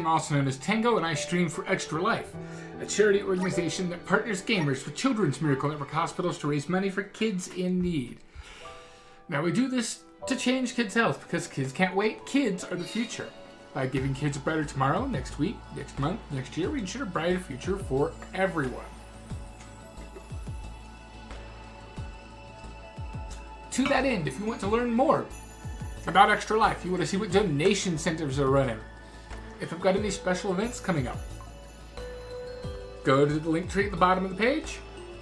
I'm also known as Tango, and I stream for Extra Life, a charity organization that partners gamers with Children's Miracle Network hospitals to raise money for kids in need. Now, we do this to change kids' health because kids can't wait. Kids are the future. By giving kids a brighter tomorrow, next week, next month, next year, we ensure a brighter future for everyone. To that end, if you want to learn more about Extra Life, you want to see what donation incentives are running, if I've got any special events coming up, go to the link tree at the bottom of the page.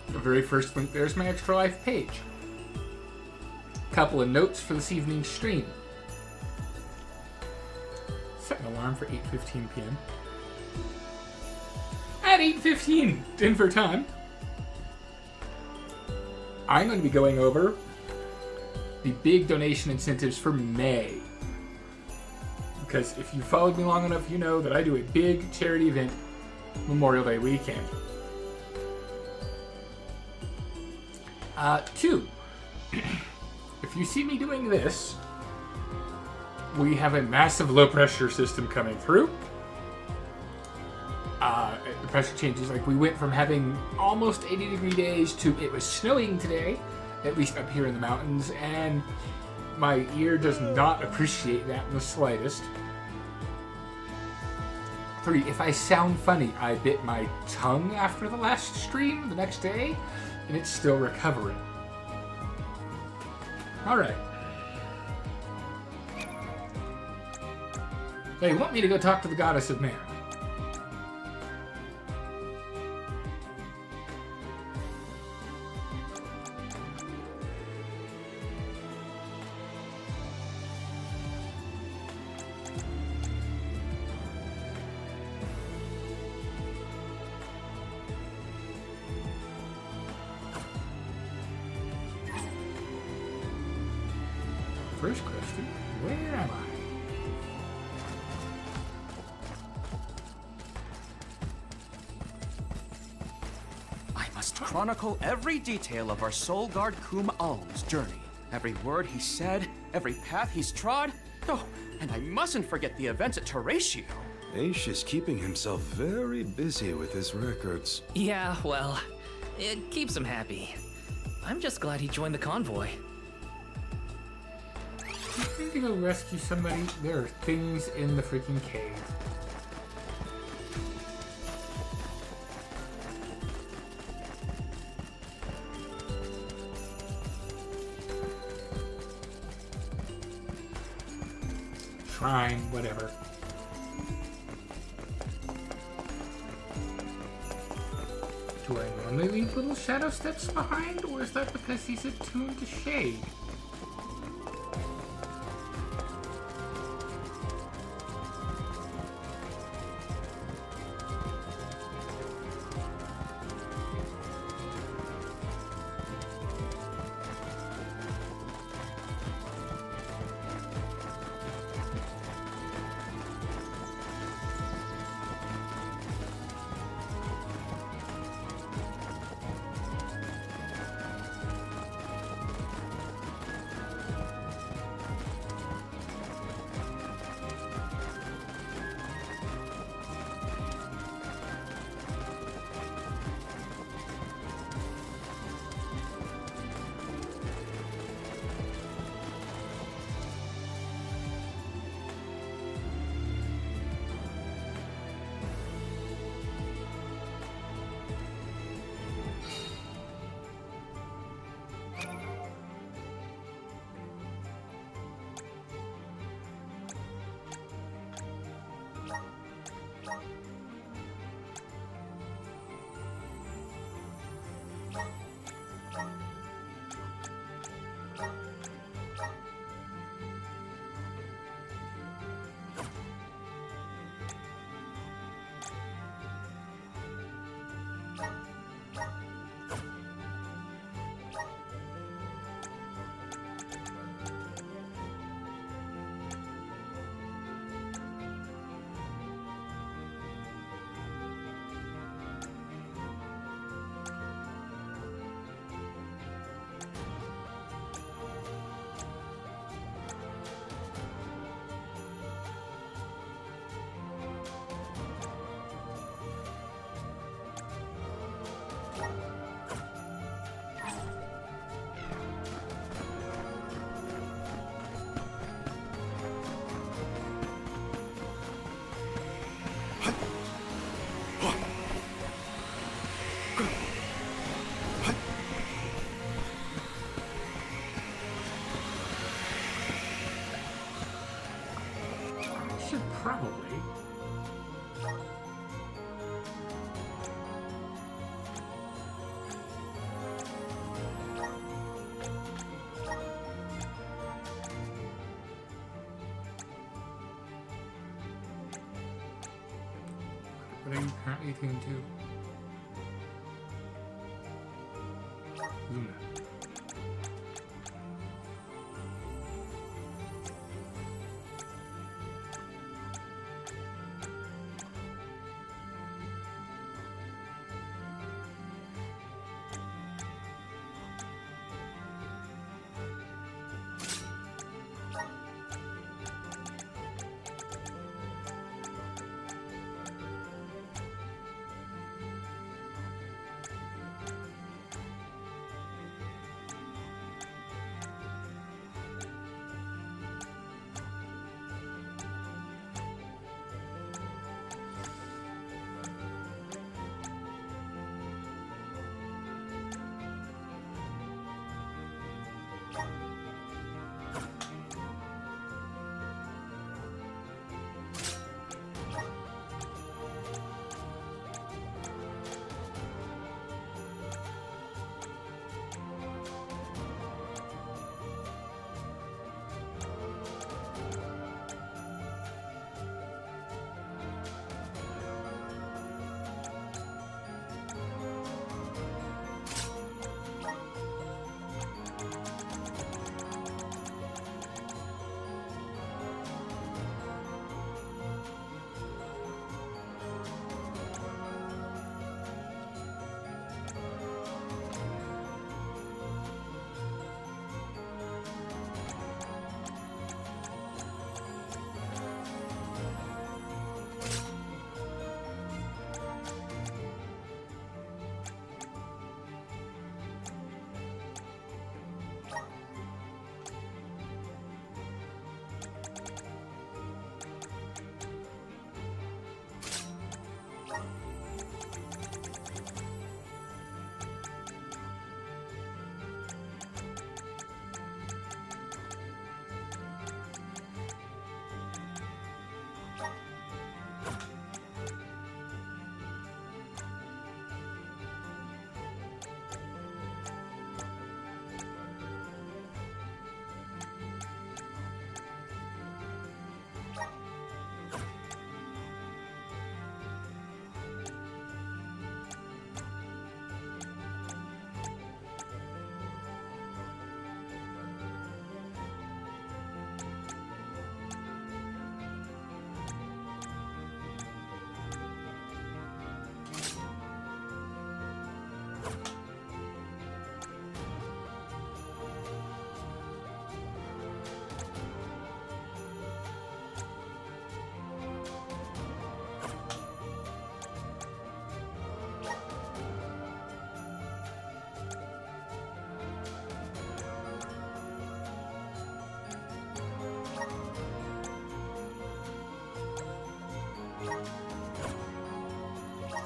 The very first link there is my Extra Life page. Couple of notes for this evening's stream. Set an alarm for 8:15 p.m. At 8:15 Denver time, I'm going to be going over the big donation incentives for May. Because if you followed me long enough, you know that I do a big charity event Memorial Day weekend. 2, if you see me doing this, we have a massive low pressure system coming through. The pressure changes, like we went from having almost 80-degree days to it was snowing today, at least up here in the mountains, and my ear does not appreciate that in the slightest. 3, if I sound funny, I bit my tongue after the last stream the next day, and it's still recovering. Alright. They want me to go talk to the Goddess of Man. First question, where am I? I must chronicle every detail of our Soul Guard Kum Alm's journey. Every word he said, every path he's trod. Oh, and I mustn't forget the events at Teratio. Aish is keeping himself very busy with his records. Yeah, well, it keeps him happy. I'm just glad he joined the convoy. I'm gonna go rescue somebody. There are things in the freaking cave. Shrine, whatever. Do I normally leave little shadow steps behind, or is that because he's attuned to shade? What are you currently attuned to? Luna.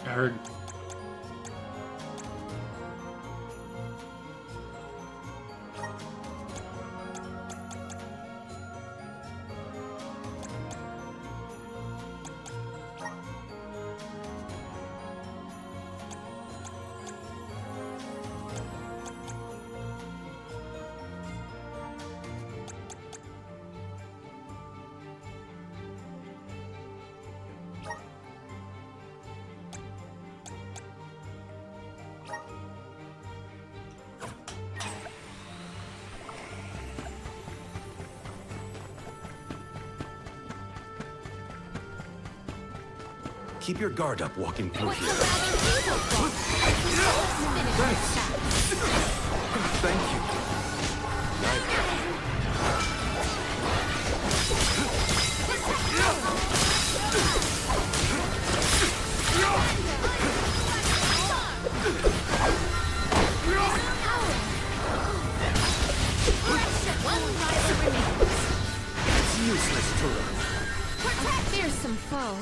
I heard. Keep your guard up walking through What's here. the rather evil book? Thank you. One rival remains. It's useless to run. Fearsome foe.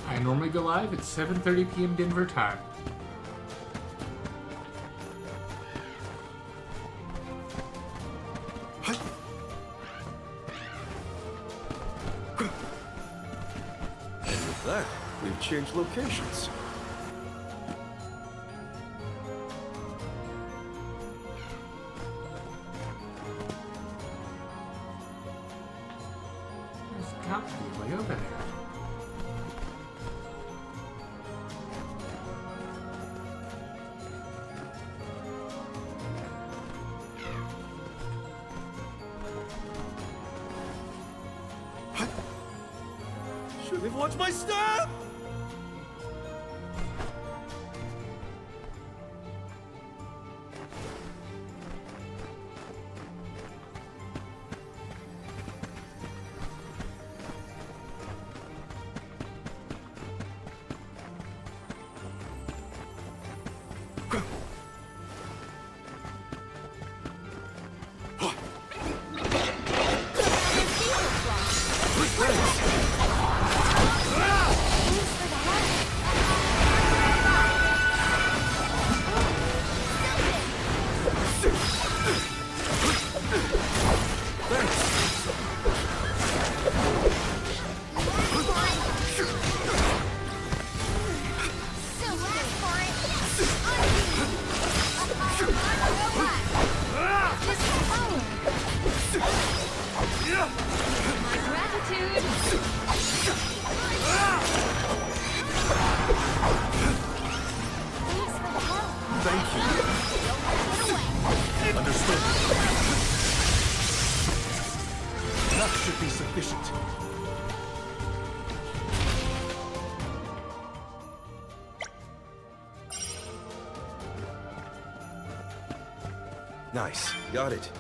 I normally go live at 7:30 p.m. Denver time. And with that, we've changed locations. Watch my step! Nice. Got it.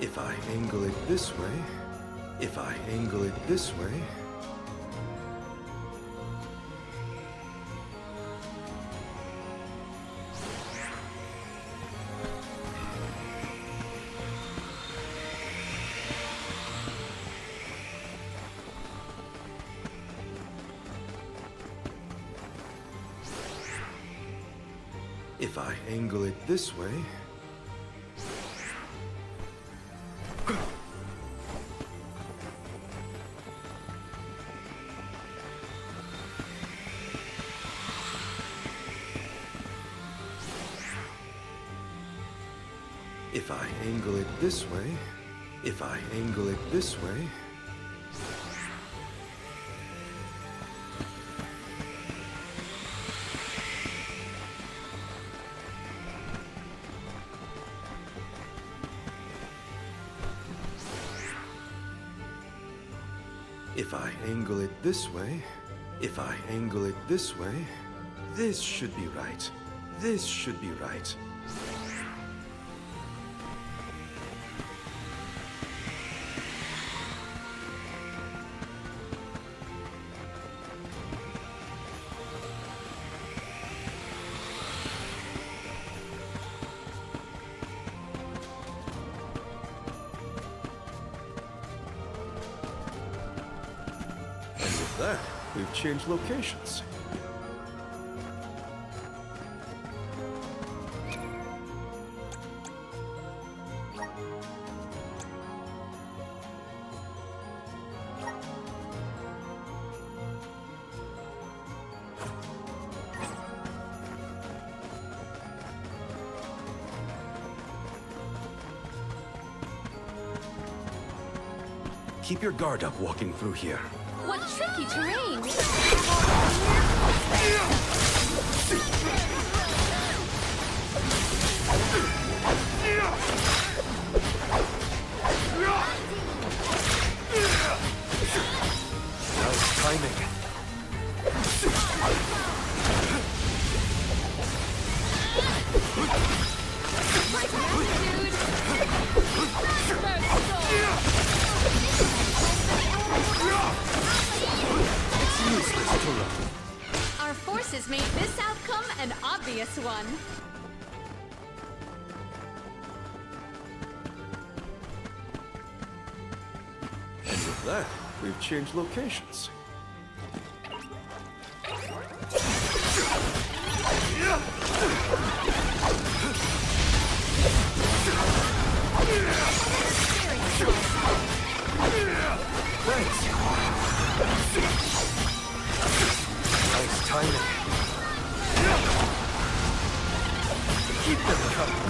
If I angle it this way, if I angle it this way... If I angle it this way... If I angle it this way... If I angle it this way... If I angle it this way, if I angle it this way, this should be right. This should be right. That, we've changed locations. Keep your guard up walking through here. What tricky terrain! Nice timing. Our forces made this outcome an obvious one. And with that, we've changed locations. Thanks. Nice timing. Keep them coming.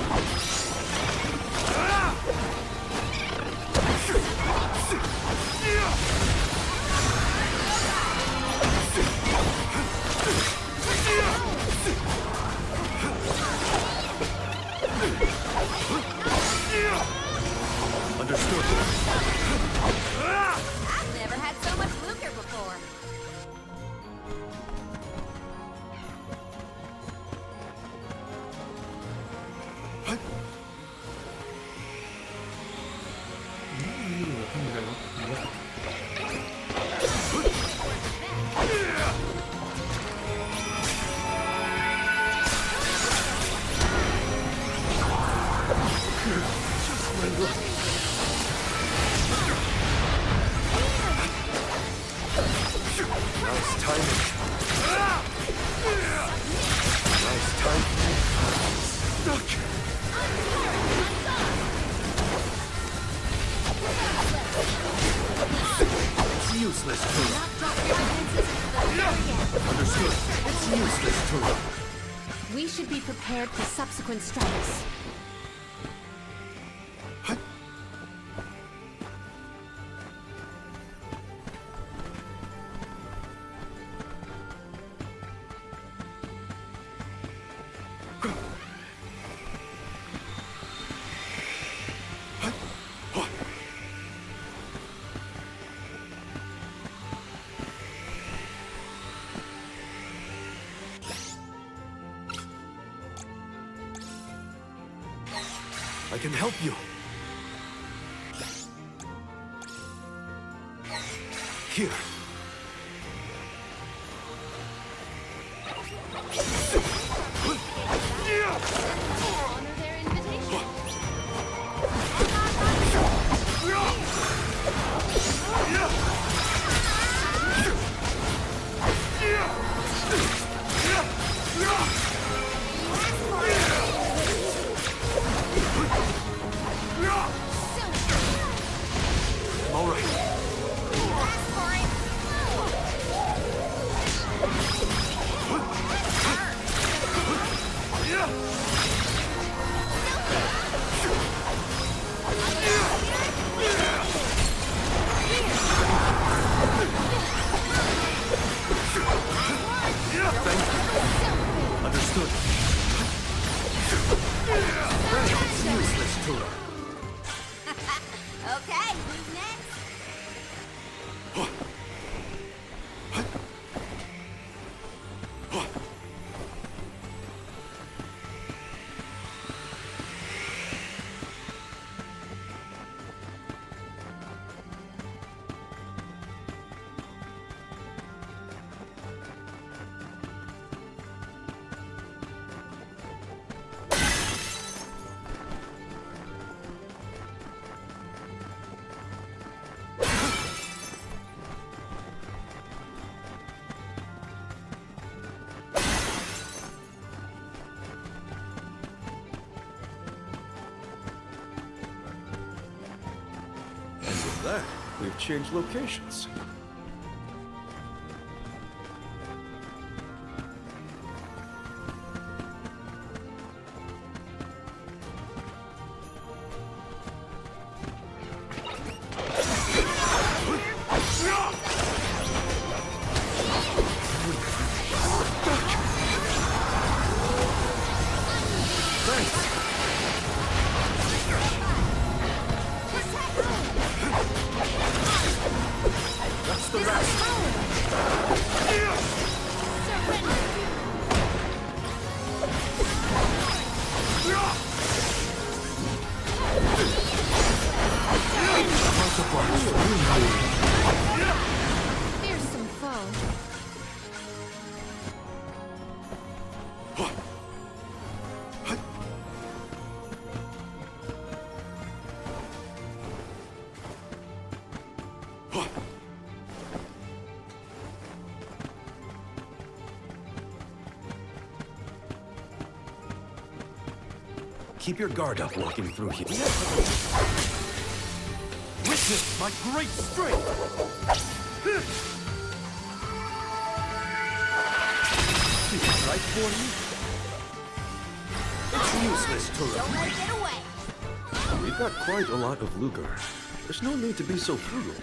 useless, Tura. We should be prepared for subsequent strikes. I can help you. Here. Honor their invitation. All right. Understood. Thanks, useless Tura. Okay, who's next? With that, we've changed locations. That's the rest. Fearsome foe. Keep your guard up walking through here. Witness my great strength! Is it right for you? It's useless, Tura. Don't let it get away. We've got quite a lot of Luger. There's no need to be so frugal.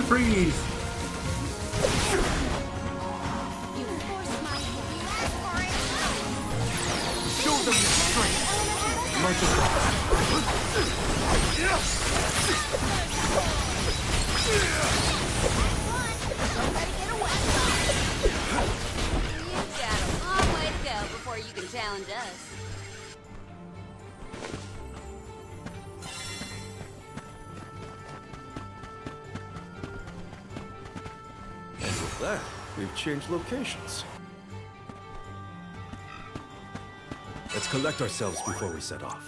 freeze. You forced my hand. Show them your strength. Don't let it get away. You've got a long way to go before you can challenge us. And with that, we've changed locations. Let's collect ourselves before we set off.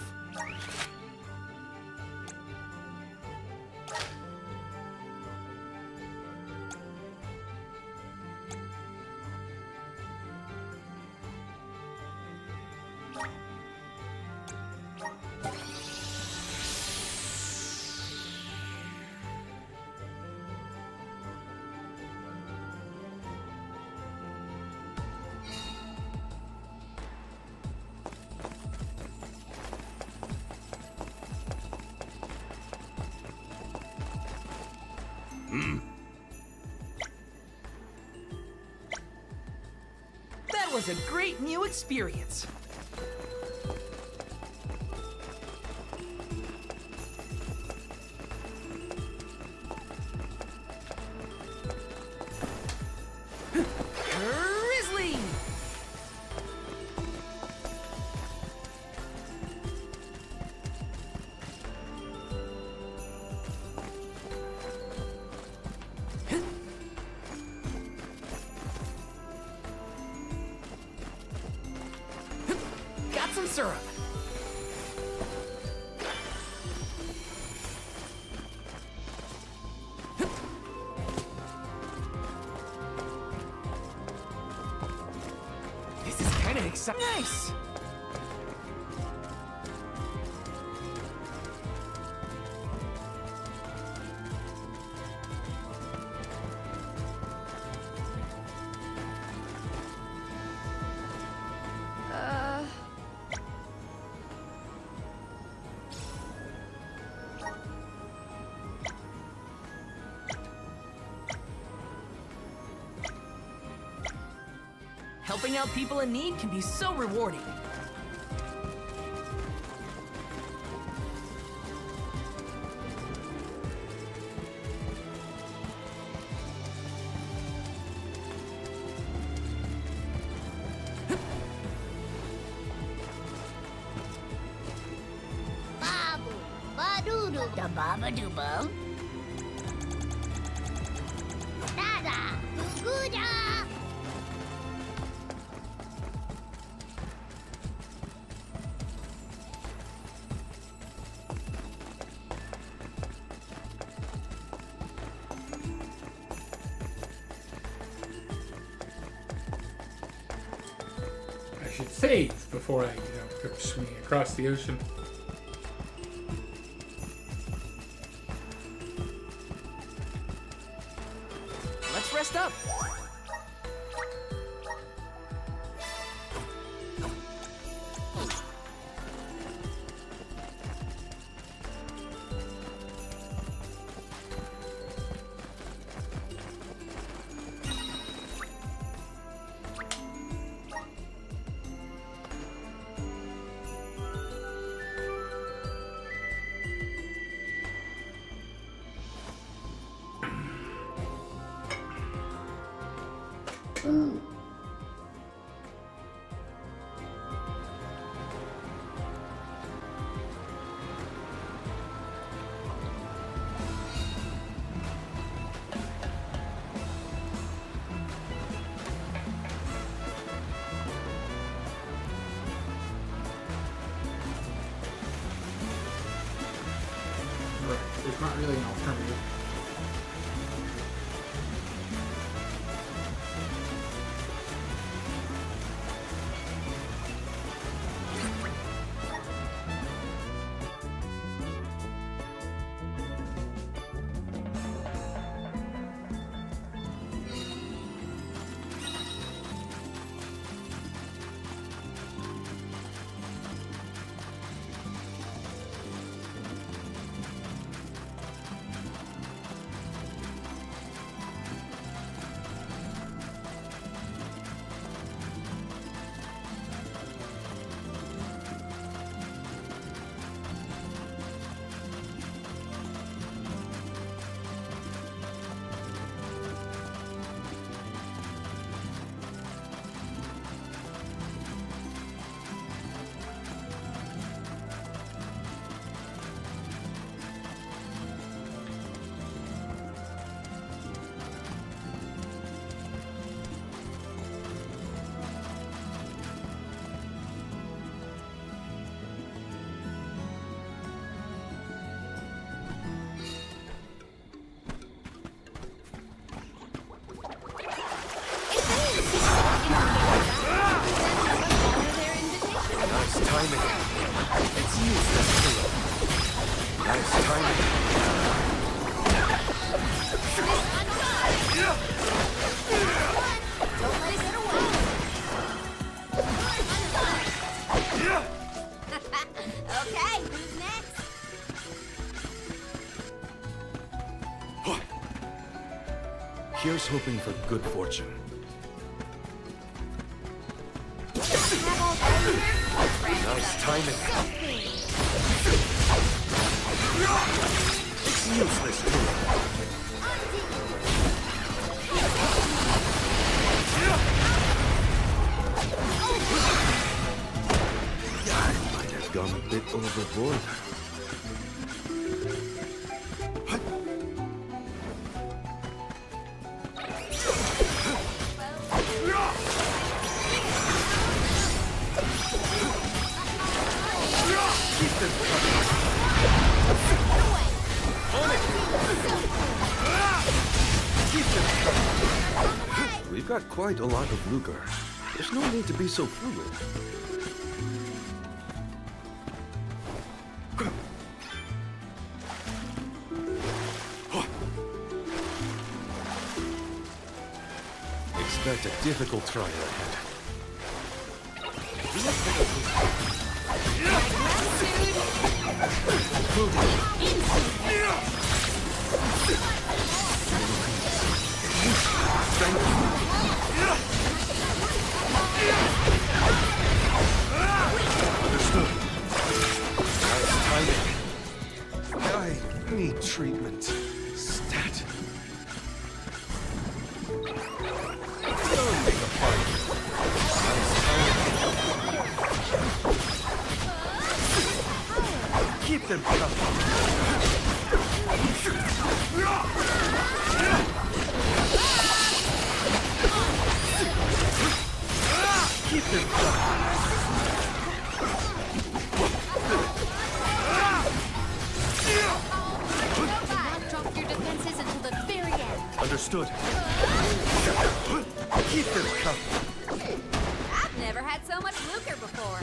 That was a great new experience. Grizzly! Got some syrup. This is kind of exciting. Nice. Helping out people in need can be so rewarding. Babu, badoodle, da babadooba. Dada, guguda. I should save before I, go swinging across the ocean. Let's rest up. Right. There's not really an alternative. Don't let it get away. Okay, who's next? Here's hoping for good fortune. Have all day here? Nice timing. It's useless to I might have gone a bit overboard. We've got quite a lot of lucre. There's no need to be so frugal. Expect a difficult trial ahead. Understood. Nice timing. I need treatment. Stat. Don't make a fight. Nice timing. Keep them coming. Keep them coming. Not drop your defenses until the very end. Understood. Keep them coming. I've never had so much lucre before.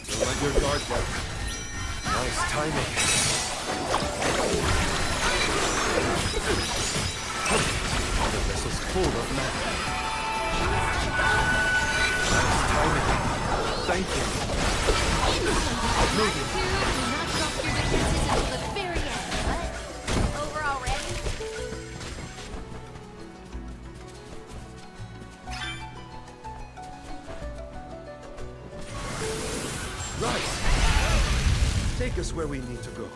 Don't let your guard down. Nice timing. The vessel's full of matter. Nice timing. Thank you. Moving. Do not drop your defenses until the very end. What? Over already? Right. Take us where we need to go.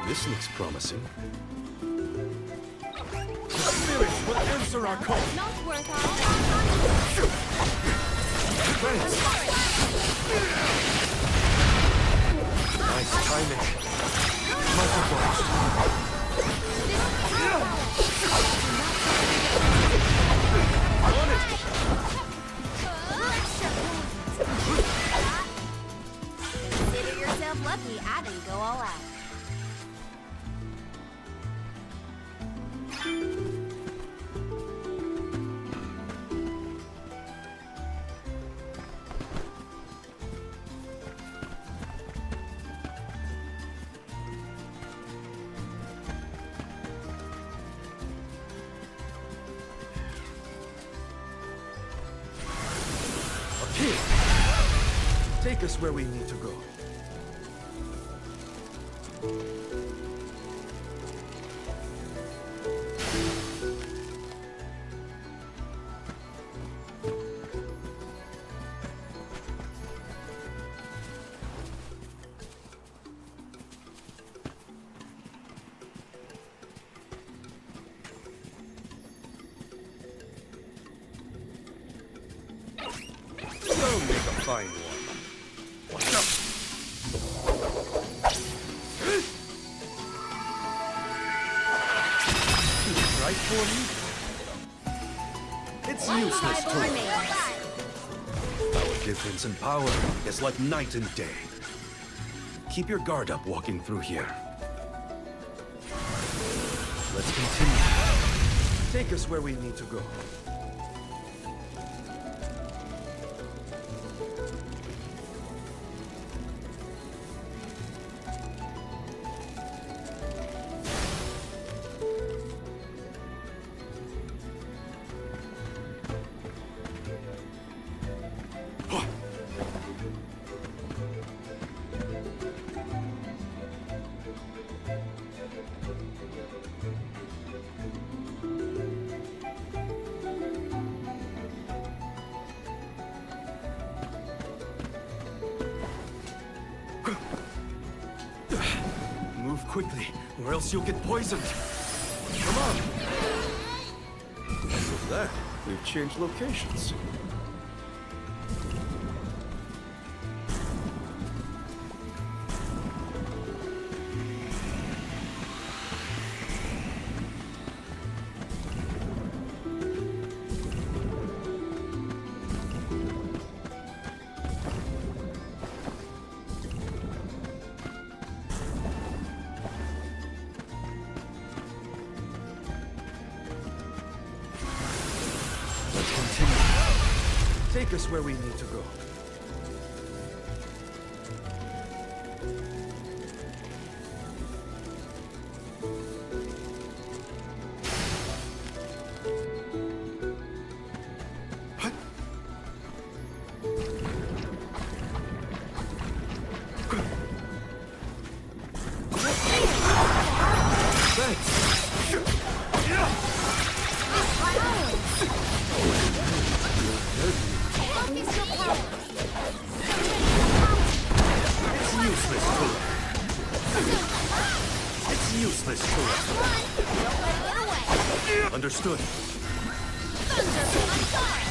This looks promising. The spirits will answer our call. Not worth all. Thanks. Nice timing. Much obliged. On it. Consider yourself lucky I didn't go all out. Here! Take us where we need to go. Don't make a fine one. Right for me? It's useless to us. Our difference in power is like night and day. Keep your guard up walking through here. Let's continue. Take us where we need to go. Move quickly, or else you'll get poisoned. Come on. And with that, we've changed locations. Let's continue. Take us where we need to go. Useless to us. Understood. Thunder, my God!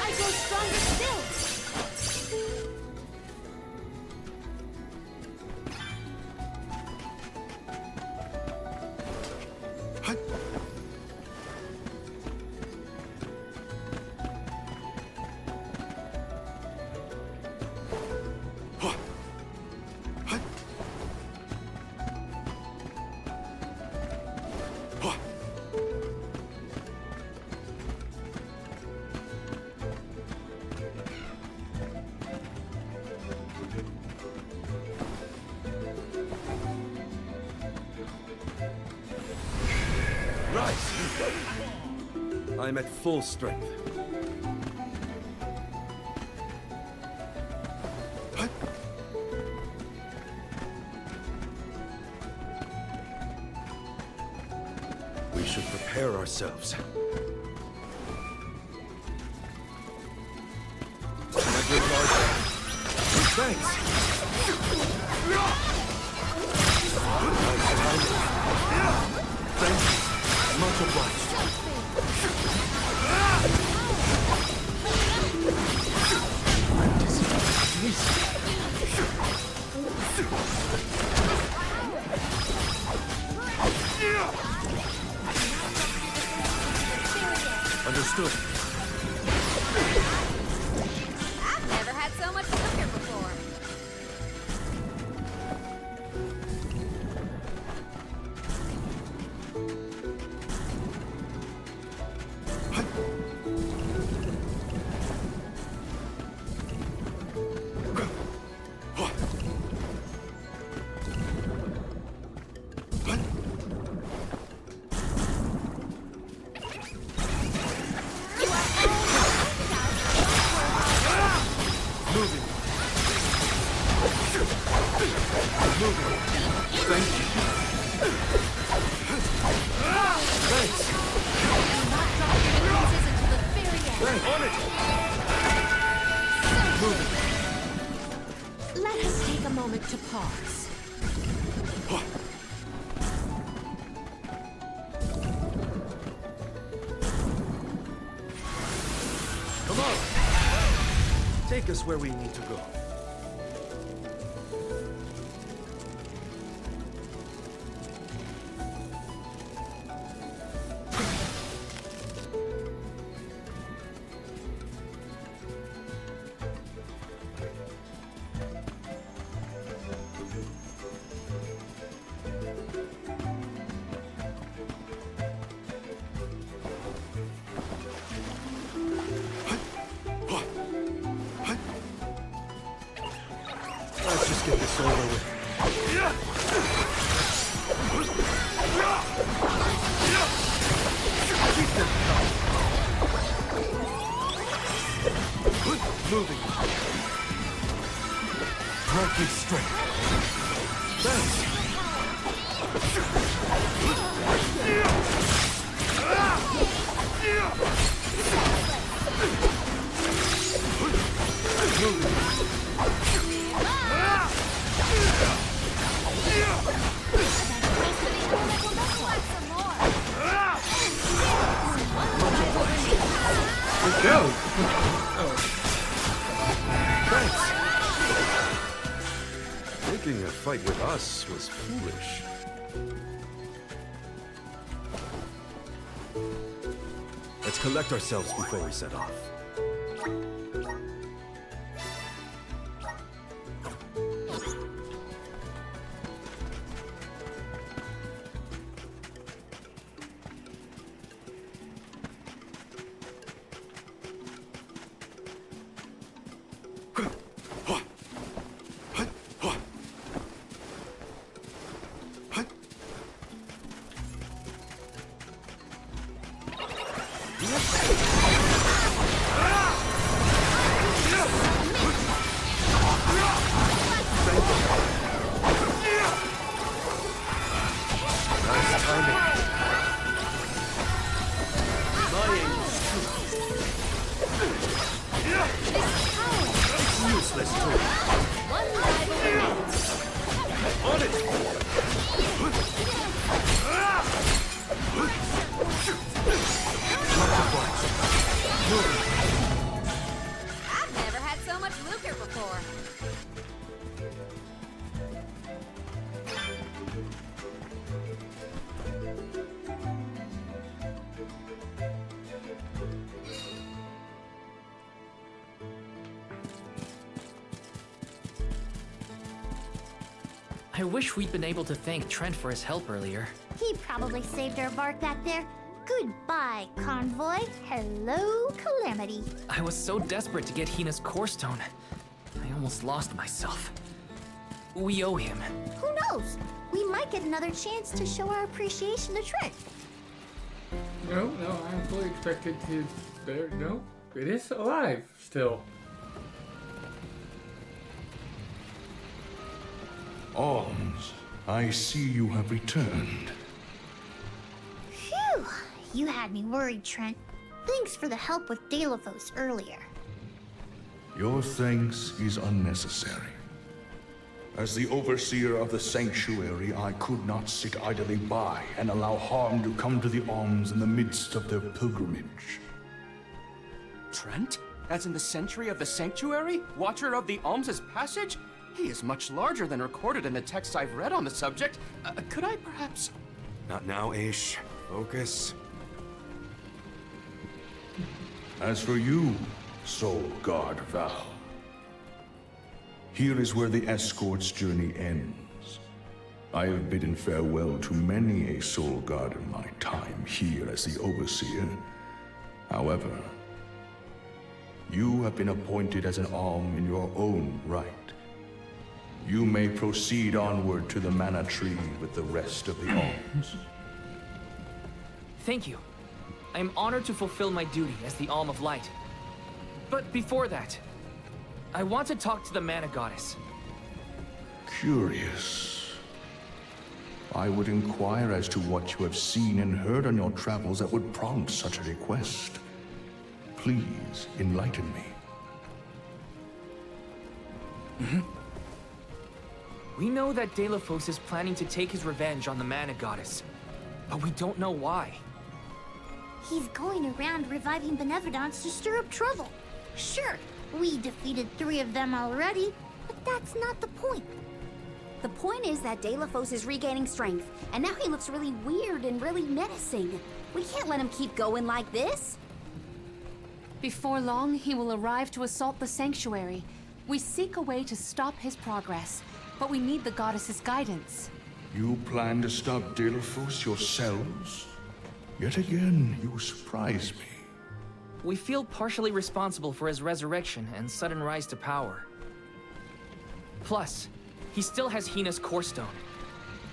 I grow stronger still. Right. I'm at full strength. We should prepare ourselves. Thanks. Thank you. Much obliged. Understood. I've never had so much sugar before. a moment to pause. Come on! Take us where we need to go. Let's just get this over with. Keep them coming. Moving. Broken straight. Thanks. Let's go. Thanks. Thinking a fight with us was foolish. Let's collect ourselves before we set off. Nice timing. It's useless too. One rival remains. On it! I've never had so much lucre before. I wish we'd been able to thank Trent for his help earlier. He probably saved our bark back there. Goodbye, convoy. Hello, Calamity. I was so desperate to get Hina's core stone. I almost lost myself. We owe him. Who knows? We might get another chance to show our appreciation to Trent. No, I'm fully expected to. There, no, it is alive still. Alms, I see you have returned. Phew! You had me worried, Trent. Thanks for the help with Deilophos earlier. Your thanks is unnecessary. As the overseer of the sanctuary, I could not sit idly by and allow harm to come to the Alms in the midst of their pilgrimage. Trent? As in the sentry of the sanctuary? Watcher of the Alms' passage? He is much larger than recorded in the texts I've read on the subject. Could I perhaps... Not now, Aish. Focus. As for you, Soul Guard Val, here is where the escort's journey ends. I have bidden farewell to many a Soul Guard in my time here as the Overseer. However, you have been appointed as an Alm in your own right. You may proceed onward to the Mana Tree with the rest of the Alms. Thank you. I am honored to fulfill my duty as the Alm of Light. But before that, I want to talk to the Mana Goddess. Curious. I would inquire as to what you have seen and heard on your travels that would prompt such a request. Please enlighten me. We know that Delphos is planning to take his revenge on the Mana Goddess, but we don't know why. He's going around reviving Benevolence to stir up trouble. Sure, we defeated 3 of them already, but that's not the point. The point is that Delphos is regaining strength, and now he looks really weird and really menacing. We can't let him keep going like this. Before long, he will arrive to assault the sanctuary. We seek a way to stop his progress, but we need the goddess's guidance. You plan to stop Delphos yourselves? Yet again, you surprise me. We feel partially responsible for his resurrection and sudden rise to power. Plus, he still has Hina's core stone.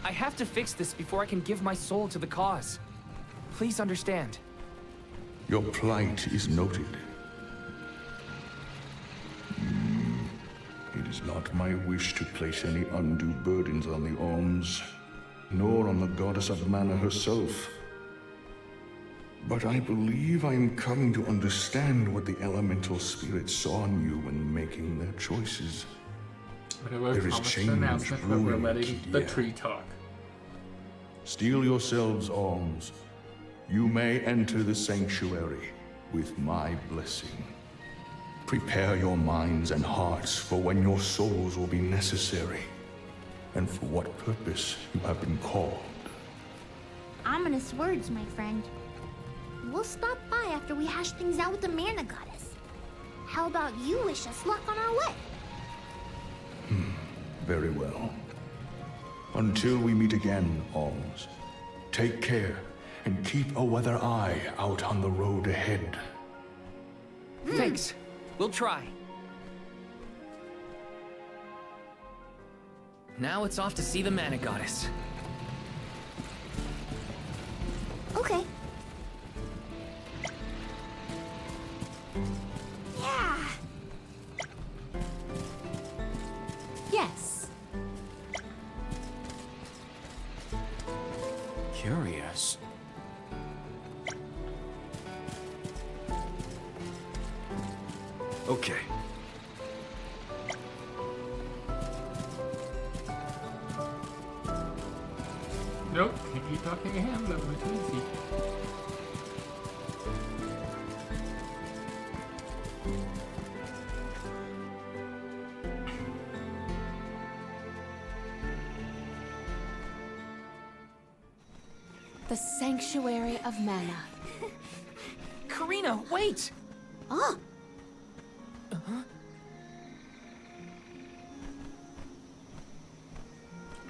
I have to fix this before I can give my soul to the cause. Please understand. Your plight is noted. It is not my wish to place any undue burdens on the Orms, nor on the goddess of mana herself. But I believe I am coming to understand what the elemental spirits saw in you when making their choices. There is change announcement, but we're brewing, letting the Kidia. tree talk. Steel yourselves, Orms. You may enter the sanctuary with my blessing. Prepare your minds and hearts for when your souls will be necessary, and for what purpose you have been called. Ominous words, my friend. We'll stop by after we hash things out with the Mana Goddess. How about you wish us luck on our way? Very well. Until we meet again, Orms, take care and keep a weather eye out on the road ahead. Thanks. We'll try. Now it's off to see the Mana Goddess. Okay. Yeah. Yes. Curious. Okay. Nope, can't keep talking to him. That was too easy. The Sanctuary of Mana. Karina, wait! Oh,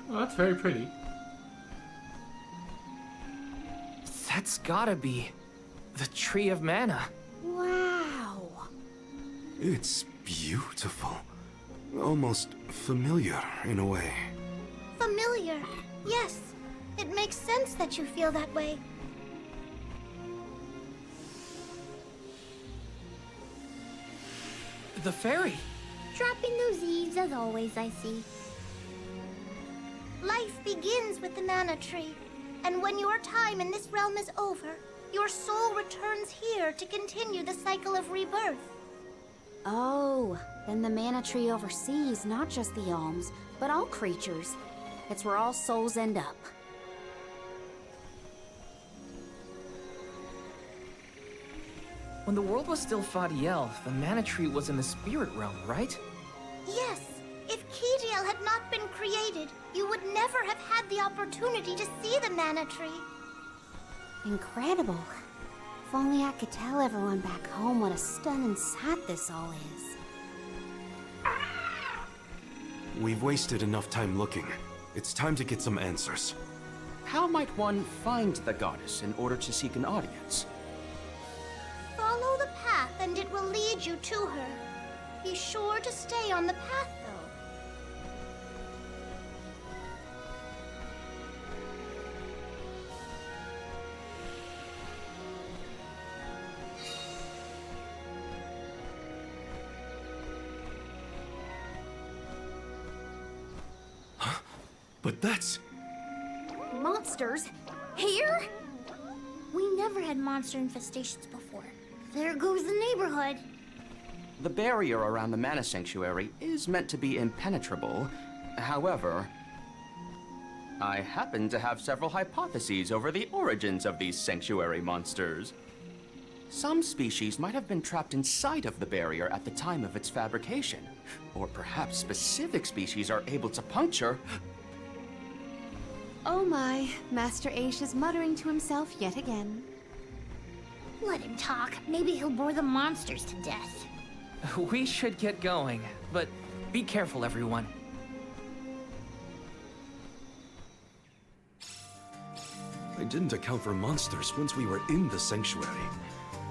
Well, that's very pretty. That's gotta be the Tree of Mana. wow. It's beautiful. Almost familiar in a way. Familiar. Yes. It makes sense that you feel that way. The fairy. Dropping those eaves as always, I see. Life begins with the Mana Tree, and when your time in this realm is over, your soul returns here to continue the cycle of rebirth. Oh, then the Mana Tree oversees not just the Alms, but all creatures. It's where all souls end up. When the world was still Fadiel, the Mana Tree was in the spirit realm, right? Yes, if Kidiel had not been created, you would never have had the opportunity to see the Mana Tree. Incredible. If only I could tell everyone back home what a stunning sight this all is. We've wasted enough time looking. It's time to get some answers. How might one find the goddess in order to seek an audience? Follow the path and it will lead you to her. Be sure to stay on the path, though. But that's... Monsters? Here? We never had monster infestations before. There goes the neighborhood. The barrier around the Mana Sanctuary is meant to be impenetrable, However, I happen to have several hypotheses over the origins of these sanctuary monsters. Some species might have been trapped inside of the barrier at the time of its fabrication. Or perhaps specific species are able to puncture... Oh my, Master Aish is muttering to himself yet again. Let him talk. Maybe he'll bore the monsters to death. We should get going, but be careful, everyone. I didn't account for monsters once we were in the sanctuary.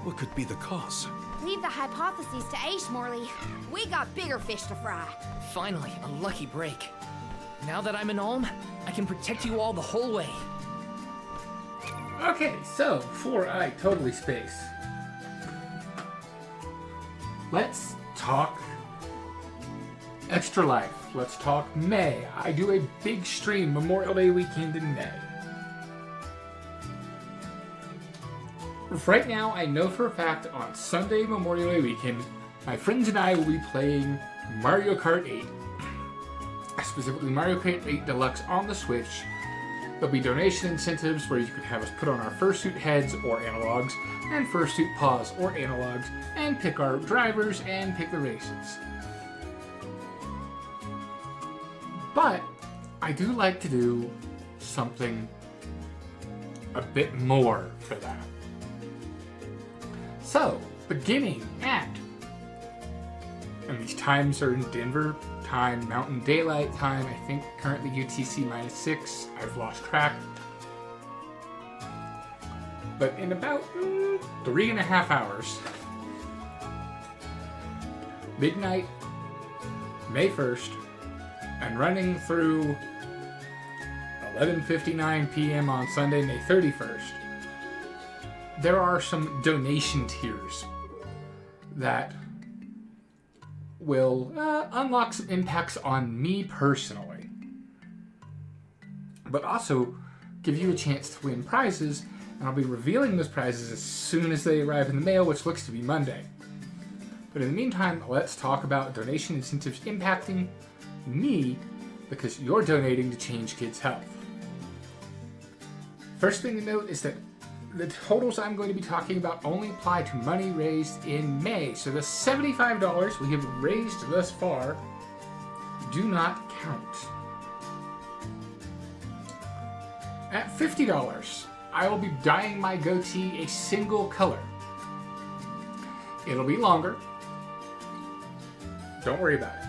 What could be the cause? Leave the hypotheses to Aish, Morley. We got bigger fish to fry. Finally, a lucky break. Now that I'm an Alm, I can protect you all the whole way. Okay, so before I totally space, let's talk Extra Life. Let's talk May. I do a big stream Memorial Day weekend in May. Right now, I know for a fact on Sunday Memorial Day weekend, my friends and I will be playing Mario Kart 8. Specifically Mario Kart 8 Deluxe on the Switch. There'll be donation incentives where you can have us put on our fursuit heads or analogs, and fursuit paws or analogs, and pick our drivers and pick the races. But I do like to do something a bit more for that. So, beginning at, and these times are in Denver time, Mountain Daylight time, I think currently UTC -6, I've lost track. But in about 3.5 hours, midnight, May 1st, and running through 11:59 p.m. on Sunday, May 31st, there are some donation tiers that will unlock some impacts on me personally, but also give you a chance to win prizes, and I'll be revealing those prizes as soon as they arrive in the mail, which looks to be Monday. But in the meantime, let's talk about donation incentives impacting me, because you're donating to change kids' health. First thing to note is that the totals I'm going to be talking about only apply to money raised in May. So the $75 we have raised thus far do not count. At $50, I will be dyeing my goatee a single color. It'll be longer. Don't worry about it.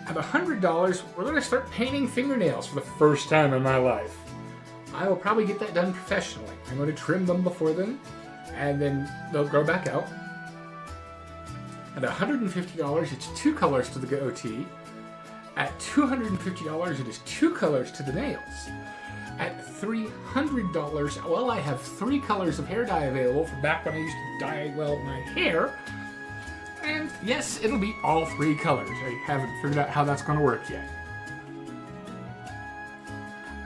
At $100, we're going to start painting fingernails for the first time in my life. I will probably get that done professionally. I'm going to trim them before then, and then they'll grow back out. At $150, it's 2 colors to the goatee. At $250, it is 2 colors to the nails. At $300, well, I have 3 colors of hair dye available from back when I used to dye, well, my hair. And yes, it'll be all 3 colors. I haven't figured out how that's going to work yet.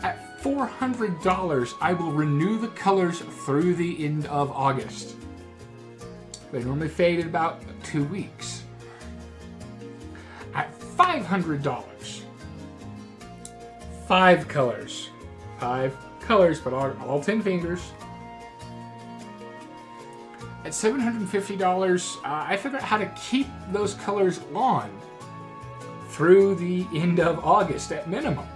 At $400, I will renew the colors through the end of August. They normally fade in about 2 weeks. At $500, 5 colors. 5 colors, but all 10 fingers. At $750, I figured out how to keep those colors on through the end of August at minimum.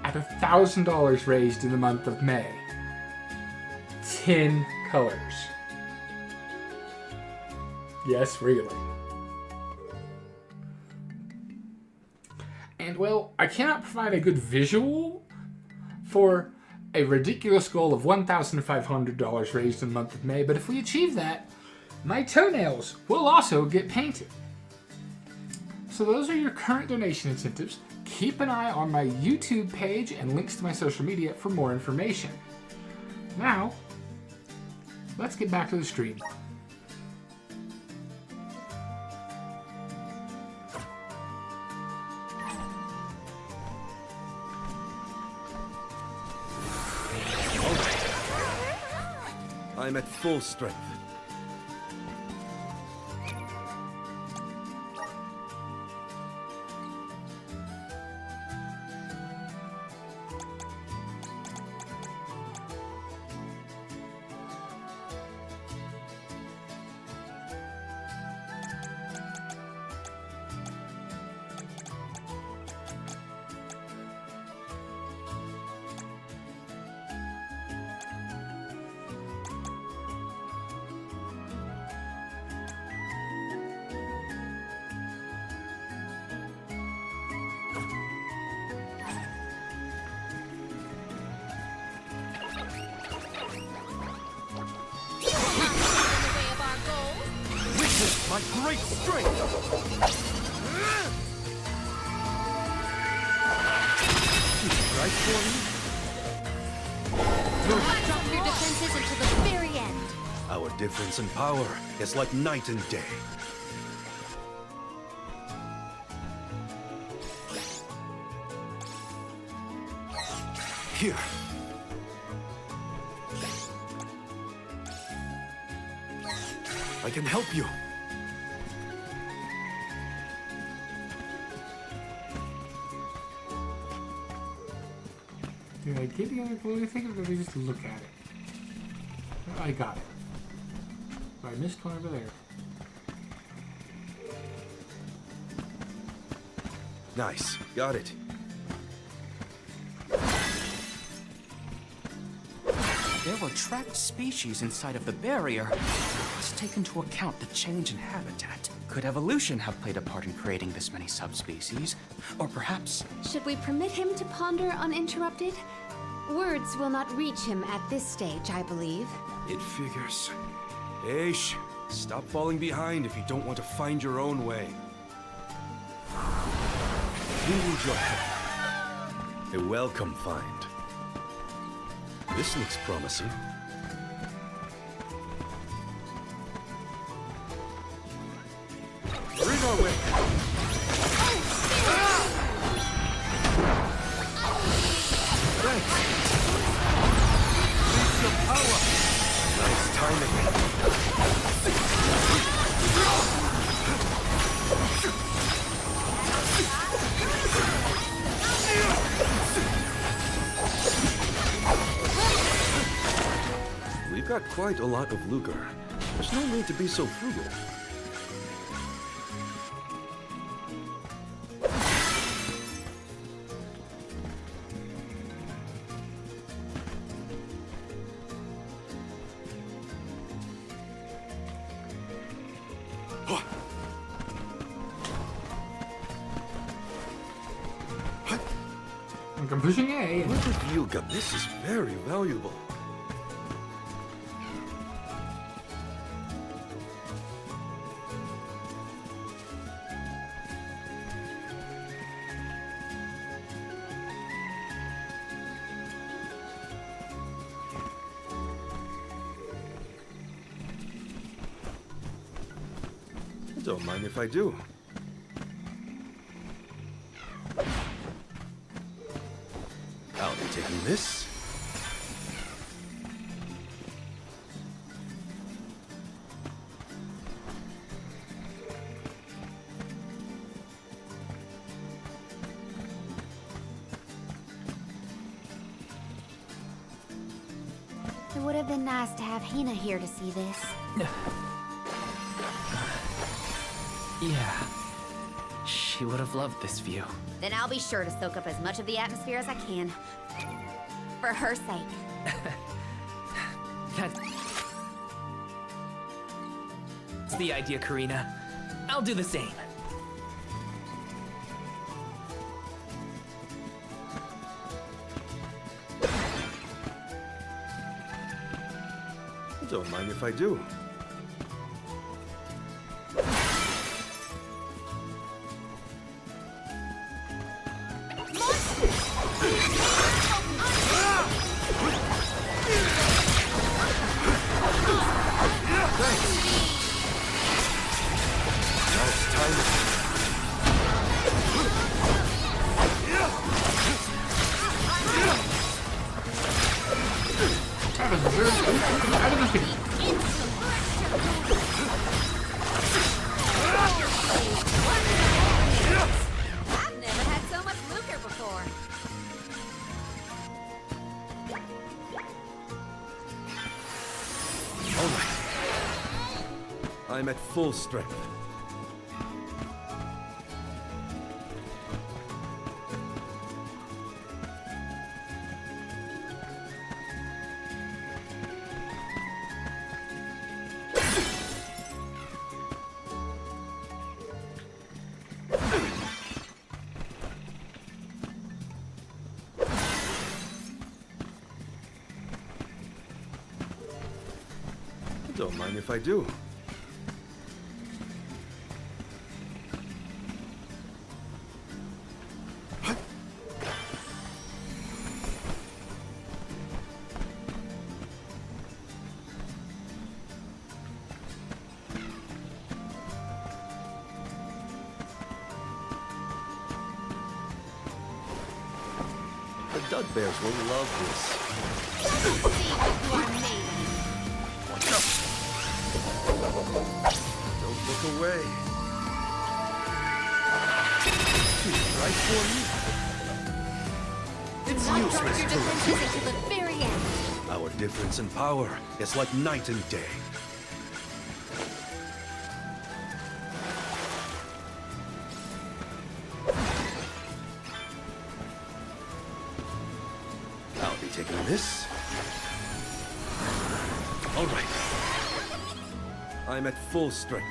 At $1,000 raised in the month of May, 10 colors. Yes, really. And well, I cannot provide a good visual for a ridiculous goal of $1,500 raised in the month of May, but if we achieve that, my toenails will also get painted. So those are your current donation incentives. Keep an eye on my YouTube page and links to my social media for more information. Now, let's get back to the stream. I'm at full strength. my great strength! Right for me? Drop your defenses until the very end. Our difference in power is like night and day. Here. I can help you. Did I get the other glowing thing, or did I just look at it? I got it. So I missed one over there. Nice. Got it. There were trapped species inside of the barrier. Let's take into account the change in habitat. Could evolution have played a part in creating this many subspecies? Or perhaps... Should we permit him to ponder uninterrupted? Words will not reach him at this stage, I believe. It figures. Aish, stop falling behind if you don't want to find your own way. You need your help. A welcome find. This looks promising. Bring our way. Thanks. Release your power. Nice timing. We've got quite a lot of lucre. There's no need to be so frugal. I'm pushing A. Look at Yilga. This is very valuable. Don't mind if I do. I'll be taking this. It would have been nice to have Hina here to see this. Yeah. She would have loved this view. Then I'll be sure to soak up as much of the atmosphere as I can. For her sake. That's the idea, Karina. I'll do the same. Don't mind if I do. I've never had so much lucre before. All right. I'm at full strength. Don't mind if I do. Dud bears will love this. Don't look away. She's right for you. It's useless to resist to the very end. Our difference in power is like night and day. I'll be taking this. All right. I'm at full strength.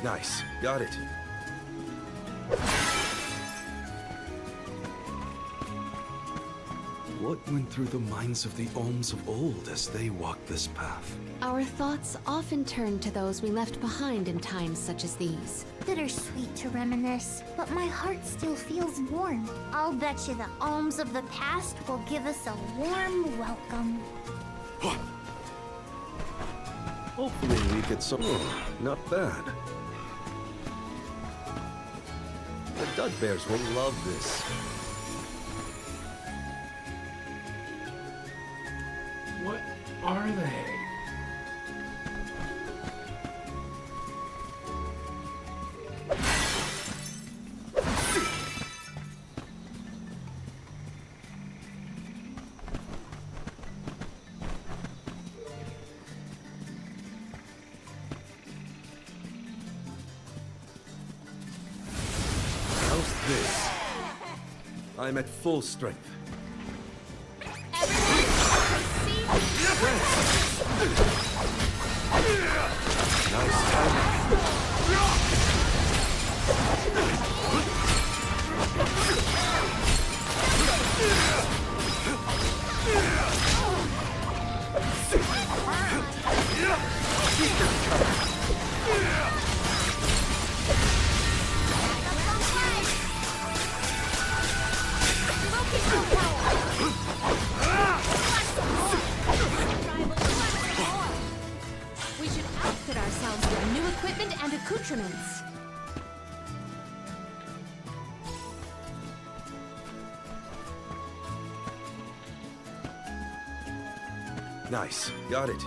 Nice. Got it. What went through the minds of the Alms of old as they walked this path? Our thoughts often turn to those we left behind in times such as these. Bittersweet to reminisce, but my heart still feels warm. I'll bet you the alms of the past will give us a warm welcome. Hopefully we get some... Oh, not bad. The Dud bears will love this. What are they? How's this? I'm at full strength. Nice timing. We should outfit ourselves with new equipment and accoutrements. Nice. Got it.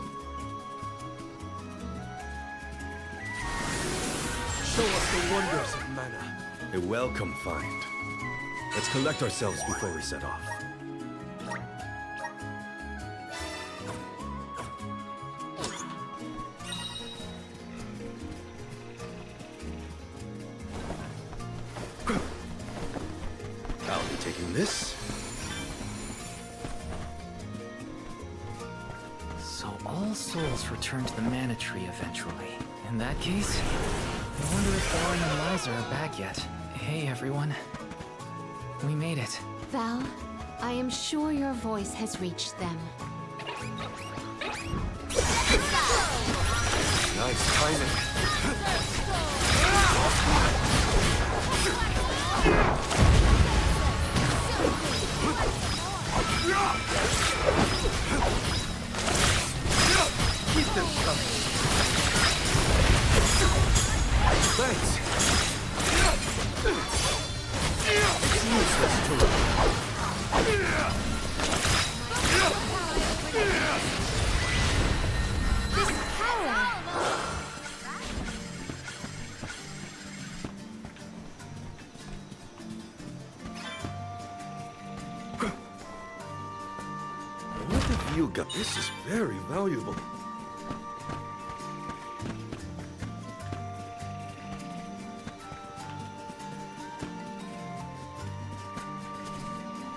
Show us the wonders of mana. A welcome find. Let's collect ourselves before we set off. I'll be taking this. So all souls return to the mana tree eventually. In that case, I wonder if Warren and Liza are back yet. Hey everyone. We made it. Val, I am sure your voice has reached them. Nice timing. Keep them coming. Thanks. It's useless to This power! What have you got? This is very valuable.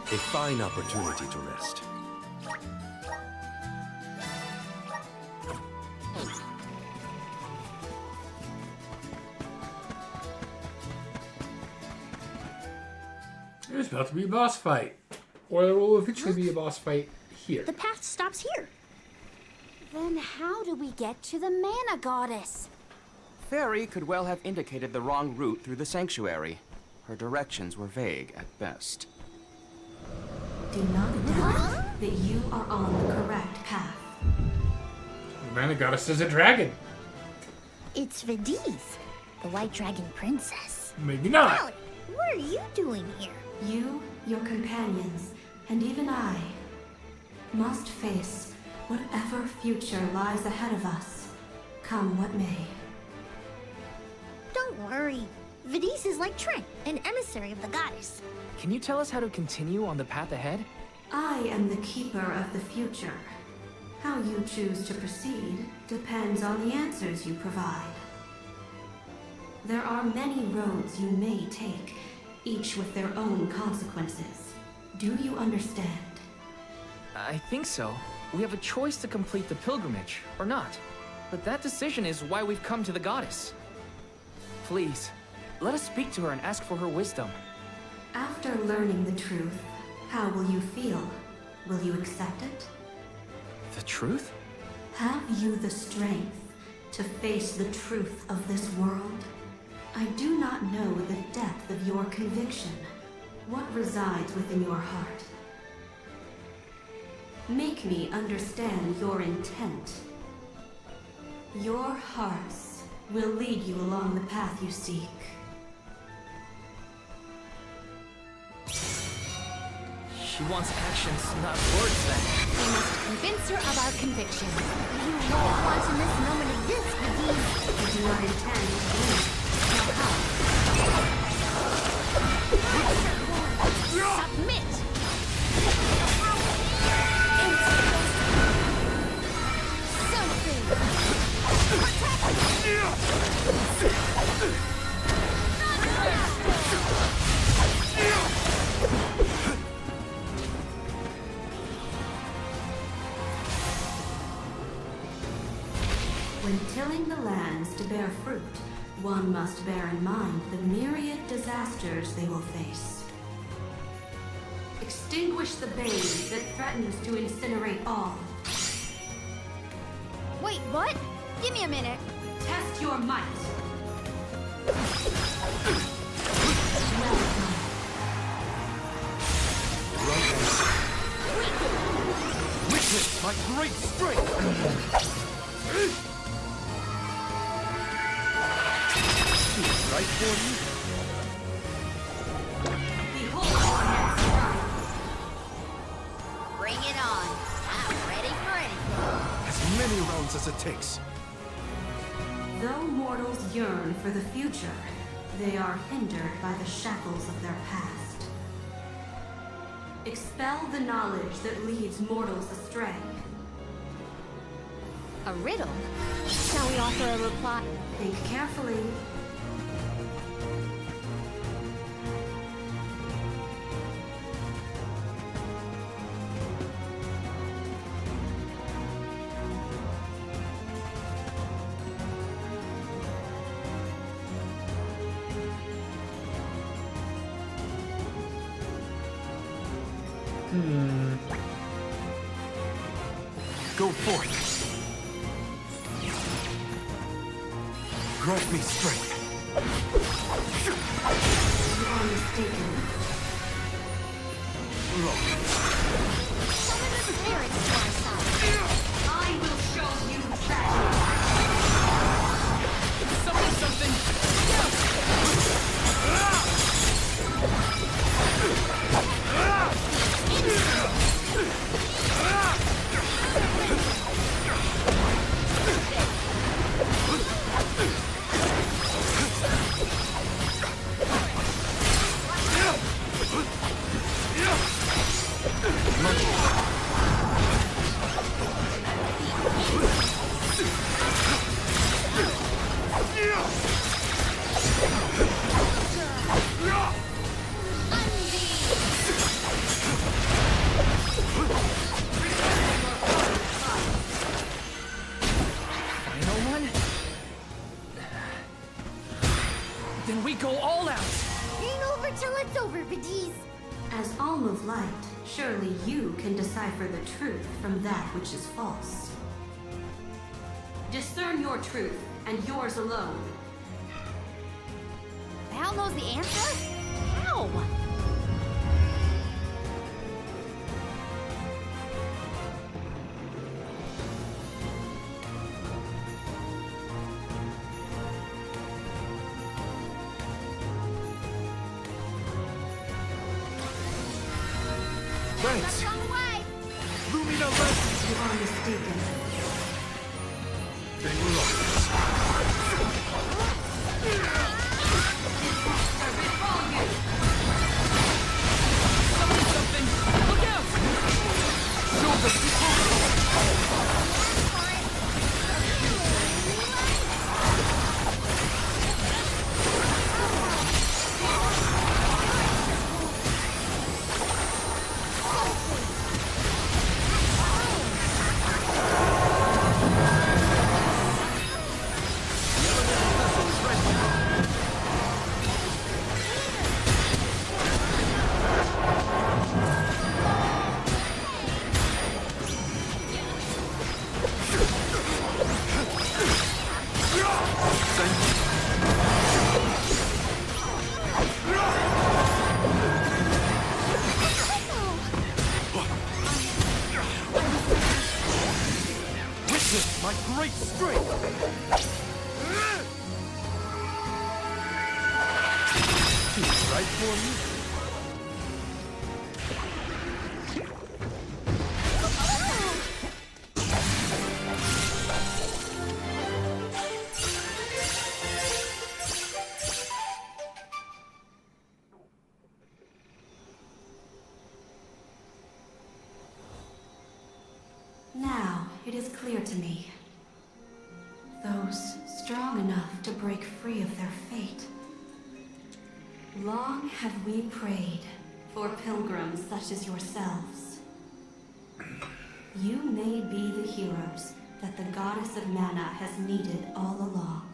A fine opportunity to rest. There's about to be a boss fight. Or there will eventually be a boss fight here. The path stops here. Then how do we get to the mana goddess? Fairy could well have indicated the wrong route through the sanctuary. Her directions were vague at best. Do not doubt that you are on the correct path. The mana goddess is a dragon. It's Vidiz, the White Dragon Princess. Maybe not. Alex, what are you doing here? You, your companions, and even I must face whatever future lies ahead of us, come what may. Don't worry. Vidis is like Trent, an emissary of the goddess. Can you tell us how to continue on the path ahead? I am the keeper of the future. How you choose to proceed depends on the answers you provide. There are many roads you may take, each with their own consequences. Do you understand? I think so. We have a choice to complete the pilgrimage, or not. But that decision is why we've come to the goddess. Please, let us speak to her and ask for her wisdom. After learning the truth, how will you feel? Will you accept it? The truth? Have you the strength to face the truth of this world? I do not know the depth of your conviction. What resides within your heart? Make me understand your intent. Your hearts will lead you along the path you seek. She wants actions, not words then. We must convince her of our conviction. You won't want to miss a moment of this, Vidis. I do not intend to leave. Now how? Submit! When tilling the lands to bear fruit, one must bear in mind the myriad disasters they will face. Extinguish the bane that threatens to incinerate all. Wait, what? Give me a minute. Test your might. Witness my great strength! Right for you? Behold our next strike. Bring it on. I'm ready for anything. As many rounds as it takes. Though mortals yearn for the future, they are hindered by the shackles of their past. Expel the knowledge that leads mortals astray. A riddle? Shall we offer a reply? Think carefully. Go forth. Grant me strength. You are mistaken. Summon the spirits to our side. I will show you tragedy. Something, something! Final one? Then we go all out! Ain't over till it's over, Vidis. As Alm of Light, surely you can decipher the truth from that which is false. Discern your truth, and yours alone. Val knows the answer? How? Thanks. Wrong way. Lumina Legends! You are mistaken. They were lost. Something! Look out! Show them! Witness my great strength! Feels right for me? Now, it is clear to me. Those strong enough to break free of their fate. Long have we prayed for pilgrims such as yourselves. You may be the heroes that the Goddess of Mana has needed all along.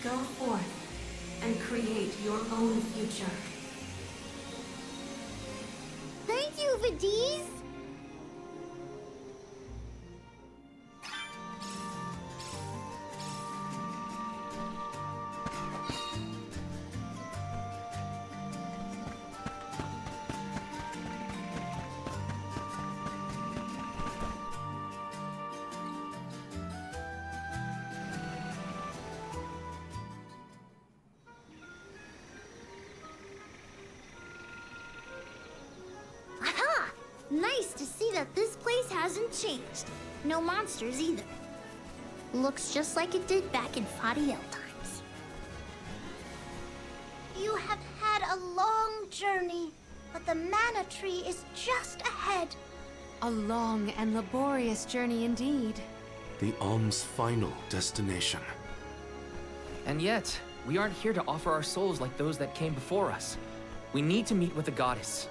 Go forth and create your own future. Thank you, Vidiz! Aha! Nice to see that this place hasn't changed. No monsters either. Looks just like it did back in Fadiel times. You have had a long journey, but the Mana Tree is just ahead. A long and laborious journey indeed. The Alm's final destination. And yet, we aren't here to offer our souls like those that came before us. We need to meet with the goddess.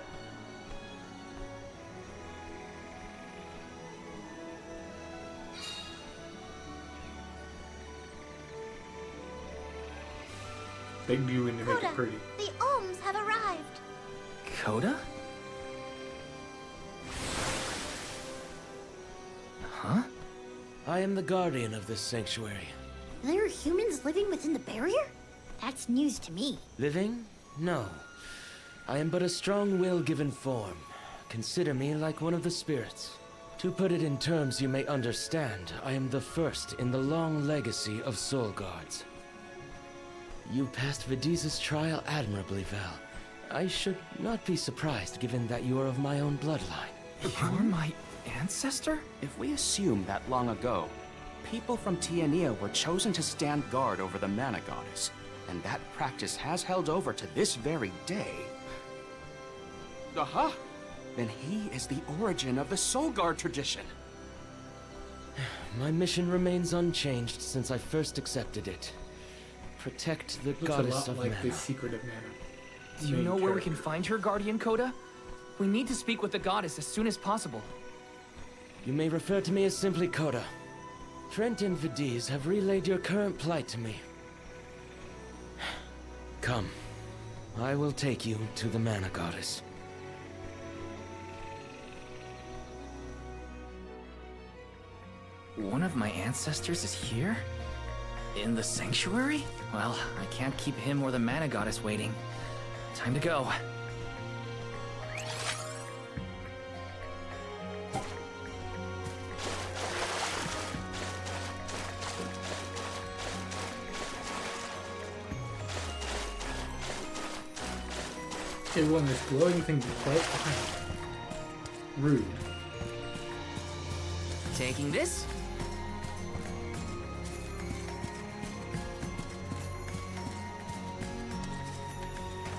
They do and to make Coda, it pretty. the Ohms have arrived. Coda? Huh? I am the guardian of this sanctuary. There are humans living within the barrier? That's news to me. Living? No. I am but a strong will given form. Consider me like one of the spirits. To put it in terms you may understand, I am the first in the long legacy of soul guards. You passed Vidiz's trial admirably, Val. I should not be surprised given that you are of my own bloodline. You're my ancestor? If we assume that long ago, people from Tiania were chosen to stand guard over the Mana Goddess, and that practice has held over to this very day. Aha! Then he is the origin of the Soul Guard tradition. My mission remains unchanged since I first accepted it. Protect the Looks goddess a lot of like Mana. the Secret of Mana. Do you know where we can find her, Guardian Coda? We need to speak with the goddess as soon as possible. You may refer to me as simply Coda. Trent and Vidiz have relayed your current plight to me. Come. I will take you to the Mana Goddess. One of my ancestors is here? In the sanctuary? Well, I can't keep him or the Mana Goddess waiting. Time to go. Okay, well, this glowing thing right behind me. Rude. Taking this?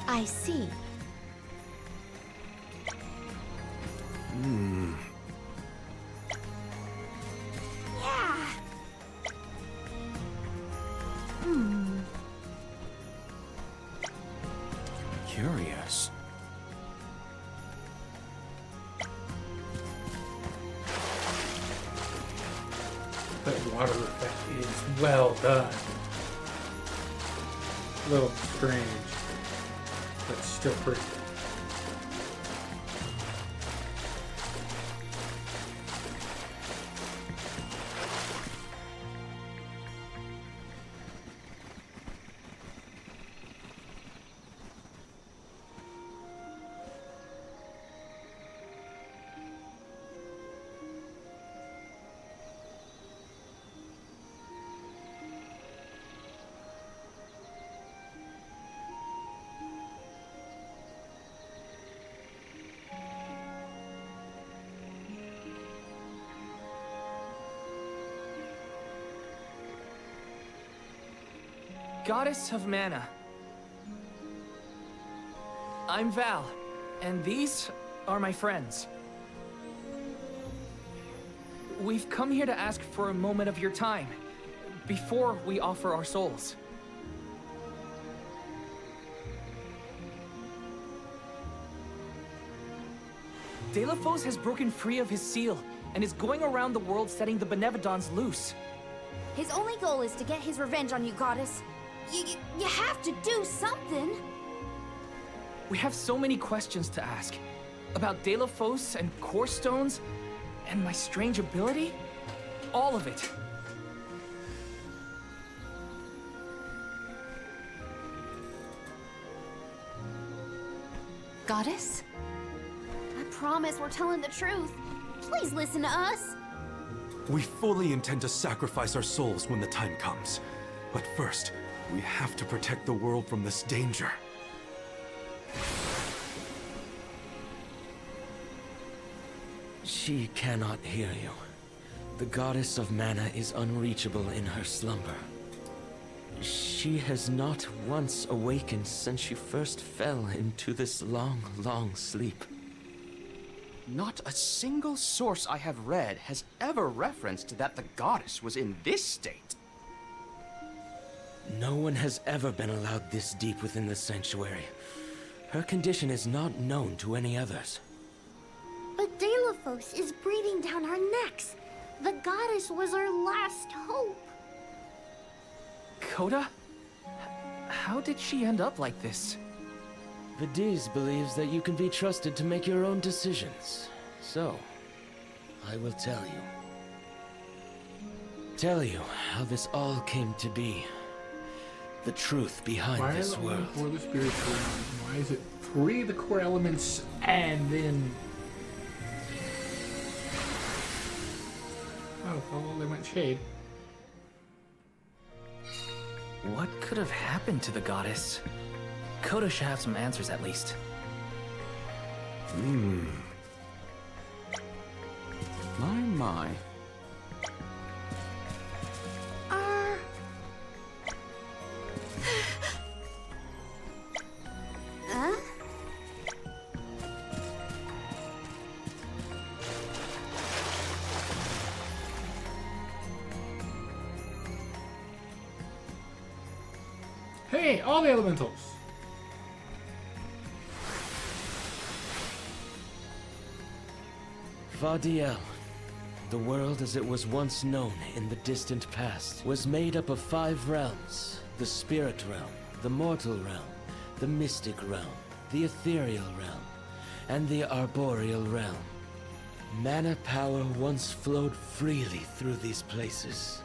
I see. Yeah. Curious. That water effect is well done. A little strange, but still pretty. Goddess of Mana. I'm Val, and these are my friends. We've come here to ask for a moment of your time, before we offer our souls. Delafos has broken free of his seal, and is going around the world setting the Benevodons loose. His only goal is to get his revenge on you, Goddess. You have to do something. We have so many questions to ask. About Delafos and Core Stones, and my strange ability. All of it. Goddess? I promise we're telling the truth. Please listen to us. We fully intend to sacrifice our souls when the time comes. But first, we have to protect the world from this danger. She cannot hear you. The goddess of mana is unreachable in her slumber. She has not once awakened since she first fell into this long, long sleep. Not a single source I have read has ever referenced that the goddess was in this state. No one has ever been allowed this deep within the sanctuary. Her condition is not known to any others. But Delafos is breathing down our necks. The goddess was our last hope. Coda? How did she end up like this? Vidiz believes that you can be trusted to make your own decisions. So, I will tell you. Tell you how this all came to be. The truth behind this world. For the spiritual realm? Why is it 3 of the core elements and then... Oh, well, they went shade. What could have happened to the goddess? Coda should have some answers at least. My. Huh? Hey, all the elementals! Vadiel, the world as it was once known in the distant past, was made up of 5 realms. The spirit realm, the mortal realm, the mystic realm, the ethereal realm, and the arboreal realm. Mana power once flowed freely through these places,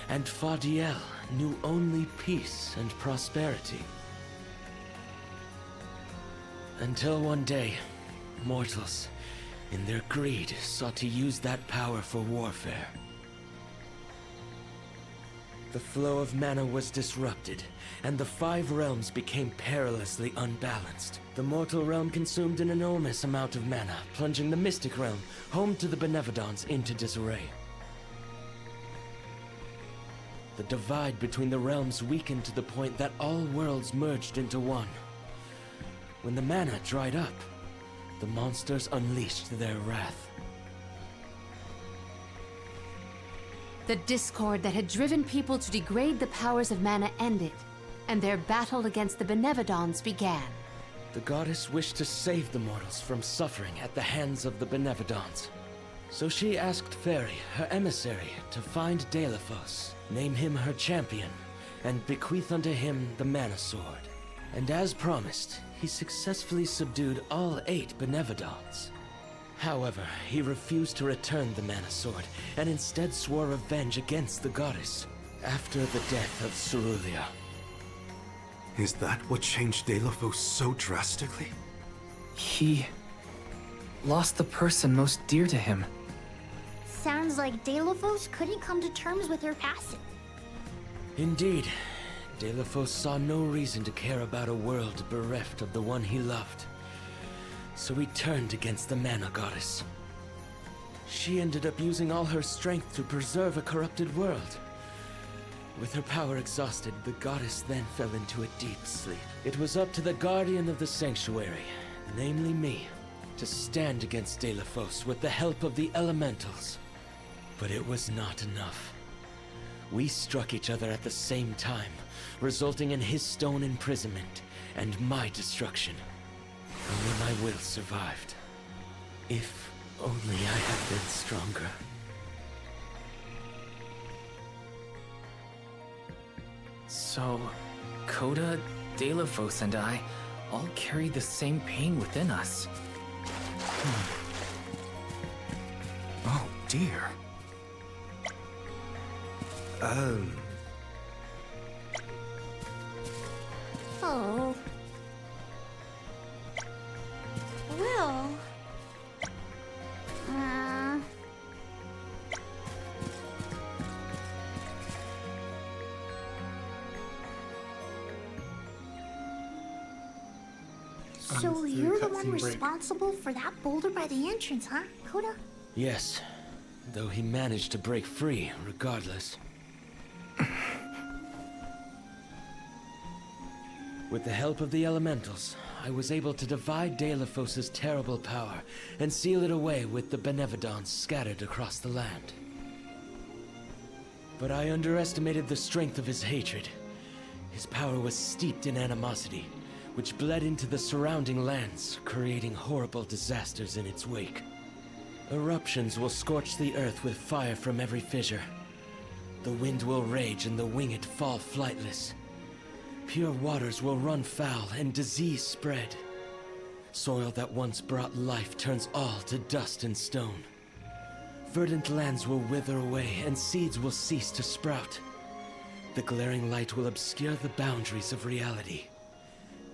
and Fadiel knew only peace and prosperity. Until one day, mortals, in their greed, sought to use that power for warfare. The flow of mana was disrupted, and the 5 realms became perilously unbalanced. The mortal realm consumed an enormous amount of mana, plunging the mystic realm, home to the Benevodons, into disarray. The divide between the realms weakened to the point that all worlds merged into one. When the mana dried up, the monsters unleashed their wrath. The discord that had driven people to degrade the powers of mana ended, and their battle against the Benevodons began. The goddess wished to save the mortals from suffering at the hands of the Benevodons. So she asked Fairy, her emissary, to find Deilophos, name him her champion, and bequeath unto him the Mana Sword. And as promised, he successfully subdued all 8 Benevodons. However, he refused to return the Mana Sword, and instead swore revenge against the goddess, after the death of Cerulia. Is that what changed Deilophos so drastically? He lost the person most dear to him. Sounds like Deilophos couldn't come to terms with her passing. Indeed, Deilophos saw no reason to care about a world bereft of the one he loved. So he turned against the Mana Goddess. She ended up using all her strength to preserve a corrupted world. With her power exhausted, the goddess then fell into a deep sleep. It was up to the Guardian of the Sanctuary, namely me, to stand against Deilophos with the help of the Elementals. But it was not enough. We struck each other at the same time, resulting in his stone imprisonment and my destruction. Only my will survived. If only I had been stronger. So, Coda, Deilophos, and I all carry the same pain within us. Oh, dear. Oh. Well. So you're the one responsible for that boulder by the entrance, huh, Coda? Yes, though he managed to break free regardless. With the help of the Elementals, I was able to divide Deilophos' terrible power and seal it away with the Benevodons scattered across the land. But I underestimated the strength of his hatred. His power was steeped in animosity, which bled into the surrounding lands, creating horrible disasters in its wake. Eruptions will scorch the earth with fire from every fissure. The wind will rage and the winged fall flightless. Pure waters will run foul and disease spread. Soil that once brought life turns all to dust and stone. Verdant lands will wither away and seeds will cease to sprout. The glaring light will obscure the boundaries of reality.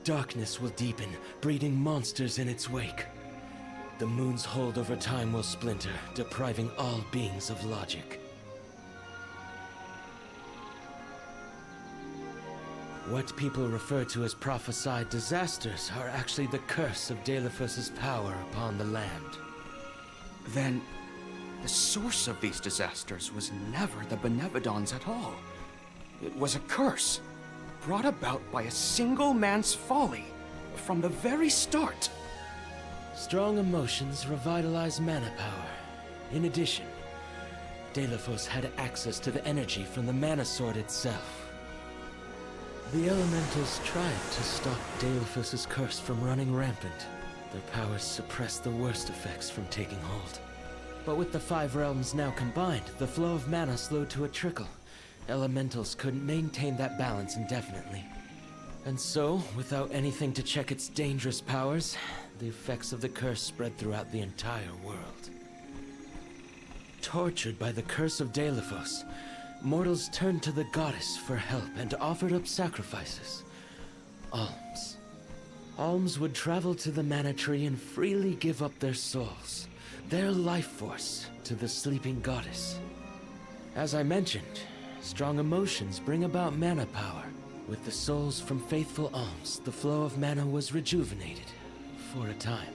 Darkness will deepen, breeding monsters in its wake. The moon's hold over time will splinter, depriving all beings of logic. What people refer to as prophesied disasters are actually the curse of Deilophos' power upon the land. Then, the source of these disasters was never the Benevodons at all. It was a curse, brought about by a single man's folly, from the very start. Strong emotions revitalize mana power. In addition, Deilophos had access to the energy from the Mana Sword itself. The Elementals tried to stop Deilophos' curse from running rampant. Their powers suppressed the worst effects from taking hold. But with the 5 realms now combined, the flow of mana slowed to a trickle. Elementals couldn't maintain that balance indefinitely. And so, without anything to check its dangerous powers, the effects of the curse spread throughout the entire world. Tortured by the curse of Deilophos, mortals turned to the goddess for help and offered up sacrifices. Alms. Alms would travel to the Mana Tree and freely give up their souls, their life force, to the sleeping goddess. As I mentioned, Strong emotions bring about mana power. With the souls from faithful alms, the flow of mana was rejuvenated, for a time.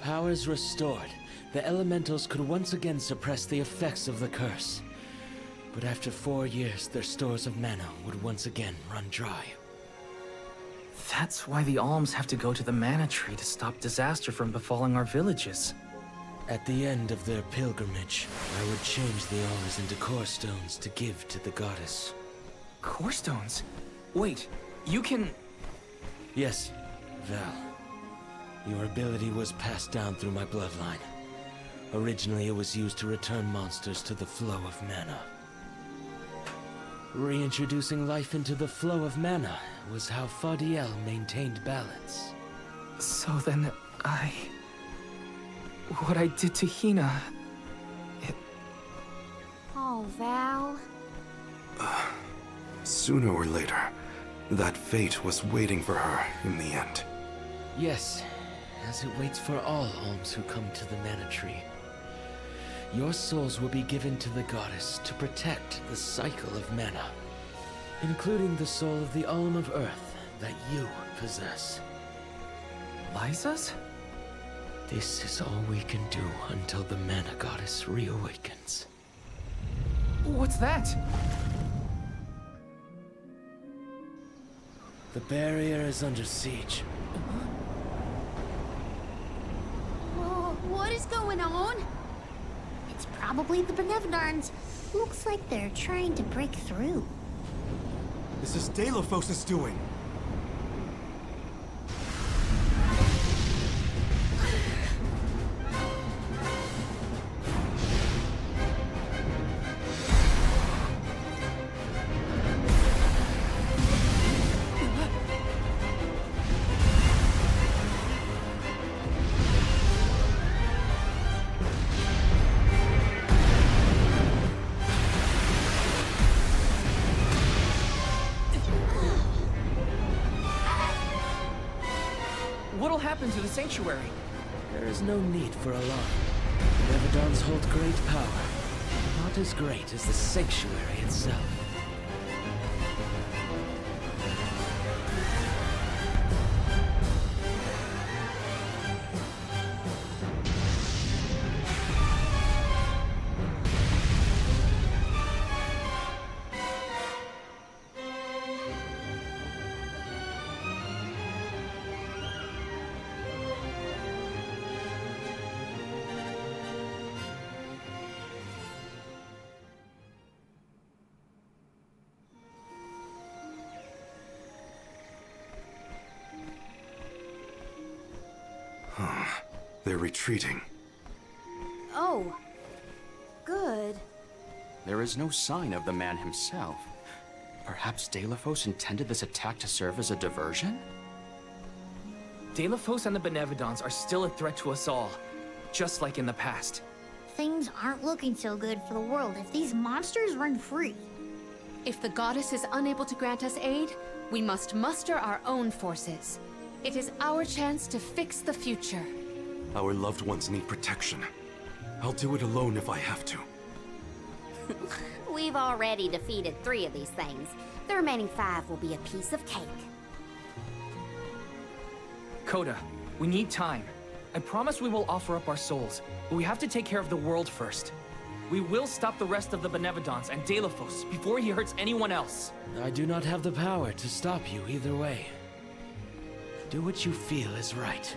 Powers restored, the elementals could once again suppress the effects of the curse. But after 4 years, their stores of mana would once again run dry. That's why the alms have to go to the mana tree to stop disaster from befalling our villages. At the end of their pilgrimage, I would change the alms into core stones to give to the goddess. Core stones? Wait, you can... Yes, Val. Your ability was passed down through my bloodline. Originally, it was used to return monsters to the flow of mana. Reintroducing life into the flow of mana was how Fadiel maintained balance. So then, what I did to Hina... Oh, Val. Sooner or later, that fate was waiting for her in the end. Yes, as it waits for all alms who come to the mana tree. Your souls will be given to the goddess to protect the cycle of mana, including the soul of the Alm of Earth that you possess. Liza's? This is all we can do until the mana goddess reawakens. What's that? The barrier is under siege. Oh, what is going on? It's probably the Benevodons. Looks like they're trying to break through. This is Delophos' doing. What'll happen to the sanctuary? There is no need for alarm. The Benevodons hold great power, not as great as the sanctuary itself. They're retreating. Oh. Good. There is no sign of the man himself. Perhaps Delophos intended this attack to serve as a diversion? Delophos and the Benevodons are still a threat to us all, just like in the past. Things aren't looking so good for the world if these monsters run free. If the goddess is unable to grant us aid, we must muster our own forces. It is our chance to fix the future. Our loved ones need protection. I'll do it alone if I have to. We've already defeated 3 of these things. The remaining 5 will be a piece of cake. Coda, we need time. I promise we will offer up our souls, but we have to take care of the world first. We will stop the rest of the Benevodons and Delophos before he hurts anyone else. I do not have the power to stop you either way. Do what you feel is right.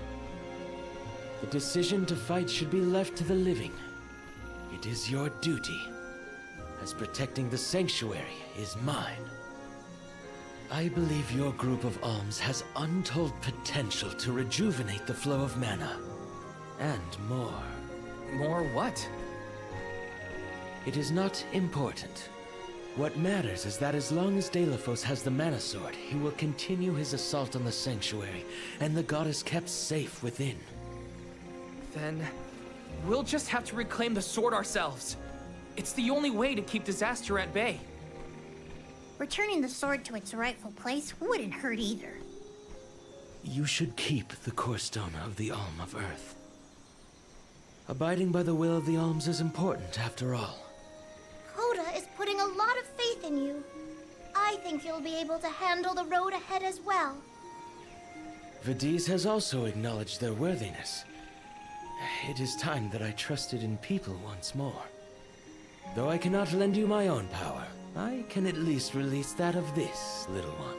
The decision to fight should be left to the living. It is your duty, as protecting the sanctuary is mine. I believe your group of alms has untold potential to rejuvenate the flow of mana. And more. More what? It is not important. What matters is that as long as Delophos has the Mana Sword, he will continue his assault on the sanctuary, and the goddess kept safe within. Then, we'll just have to reclaim the sword ourselves. It's the only way to keep disaster at bay. Returning the sword to its rightful place wouldn't hurt either. You should keep the core stone of the Alm of Earth. Abiding by the will of the alms is important, after all. Coda is putting a lot of faith faith in you. I think you'll be able to handle the road ahead as well. Vidiz has also acknowledged their worthiness. It is time that I trusted in people once more. Though I cannot lend you my own power, I can at least release that of this little one.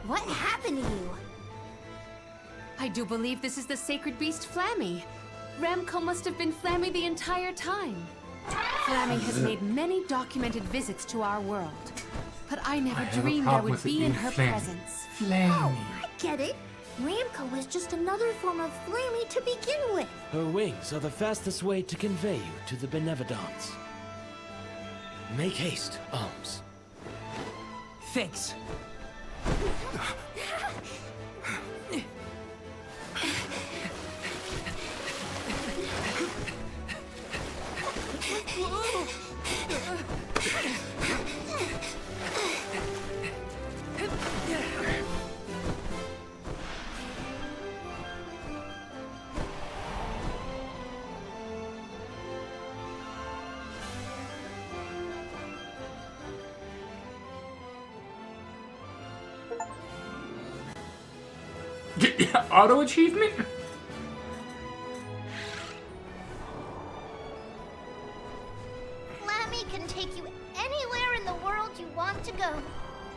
What happened to you? I do believe this is the sacred beast Flammy. Ramco must have been Flammy the entire time. Flammy has made many documented visits to our world, but I never dreamed I would be in her presence. Flammy. Oh, I get it. Ramco was just another form of Flammy to begin with. Her wings are the fastest way to convey you to the Benevodons. Make haste, Alms. Thanks. Auto achievement? Flammy can take you anywhere in the world you want to go.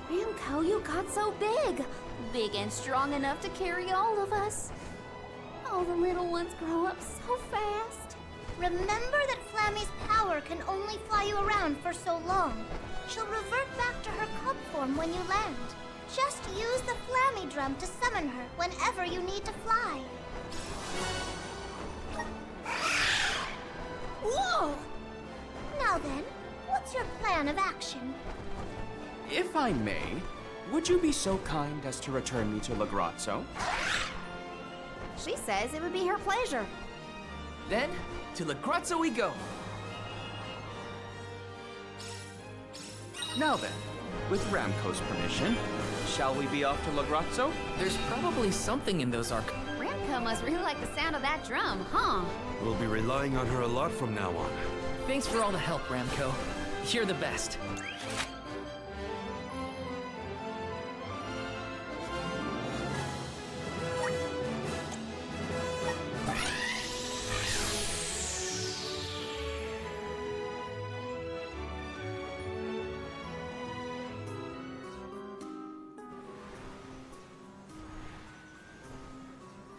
Ramco, you got so big. Big and strong enough to carry all of us. All the little ones grow up so fast. Remember that Flammy's power can only fly you around for so long. She'll revert back to her cub form when you land. Just use the Flammy drum to summon her whenever you need to fly. Whoa! Now then, what's your plan of action? If I may, would you be so kind as to return me to Lagrazzo? She says it would be her pleasure. Then, to Lagrazzo we go. Now then, with Ramco's permission, shall we be off to Lagrazzo? There's probably something in those arc. Ramco must really like the sound of that drum, huh? We'll be relying on her a lot from now on. Thanks for all the help, Ramco. You're the best.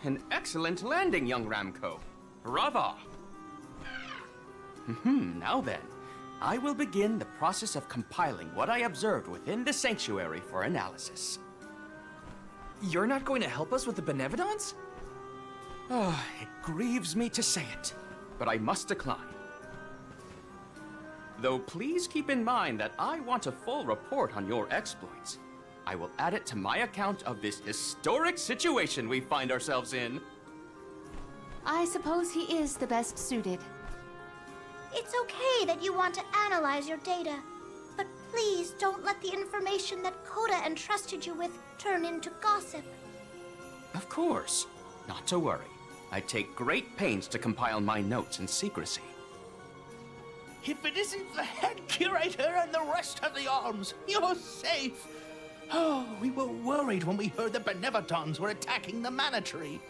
An excellent landing, young Ramco. Brava! Now then, I will begin the process of compiling what I observed within the sanctuary for analysis. You're not going to help us with the Benevodons? It grieves me to say it, but I must decline. Though please keep in mind that I want a full report on your exploits. I will add it to my account of this historic situation we find ourselves in. I suppose he is the best suited. It's okay that you want to analyze your data, but please don't let the information that Coda entrusted you with turn into gossip. Of course. Not to worry. I take great pains to compile my notes in secrecy. If it isn't the head curator and the rest of the arms, you're safe. Oh, we were worried when we heard the Benevodons were attacking the Mana Tree.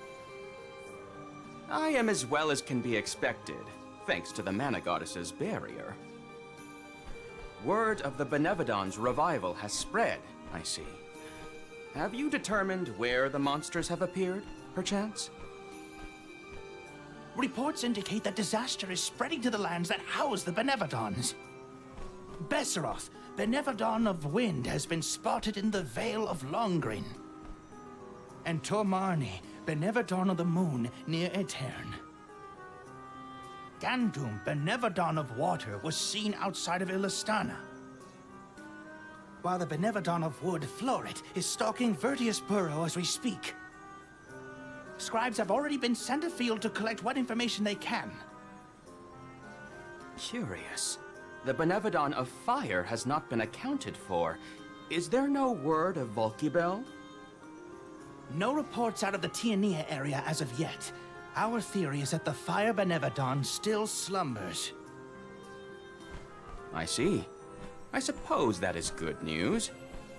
I am as well as can be expected, thanks to the Mana Goddess's barrier. Word of the Benevodons' revival has spread, I see. Have you determined where the monsters have appeared, perchance? Reports indicate that disaster is spreading to the lands that house the Benevodons. Besseroth, Benevadon of Wind, has been spotted in the Vale of Longrin. And Tormarni, Benevadon of the Moon, near Aetern. Gandum, Benevadon of Water, was seen outside of Illistana. While the Benevadon of Wood, Florit, is stalking Vertius Burrow as we speak. Scribes have already been sent afield to collect what information they can. Curious. The Benevadon of Fire has not been accounted for. Is there no word of Volkibel? No reports out of the Tiania area as of yet. Our theory is that the Fire Benevadon still slumbers. I see. I suppose that is good news.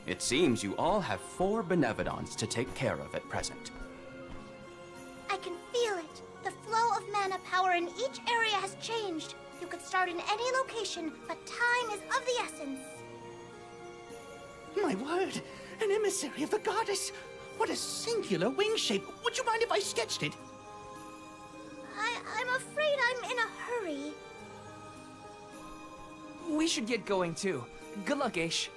It seems you all have 4 Benevadons to take care of at present. I can feel it. The flow of mana power in each area has changed. You could start in any location, but time is of the essence. My word! An emissary of the goddess! What a singular wing shape! Would you mind if I sketched it? I'm afraid I'm in a hurry. We should get going too. Good luck, Aish.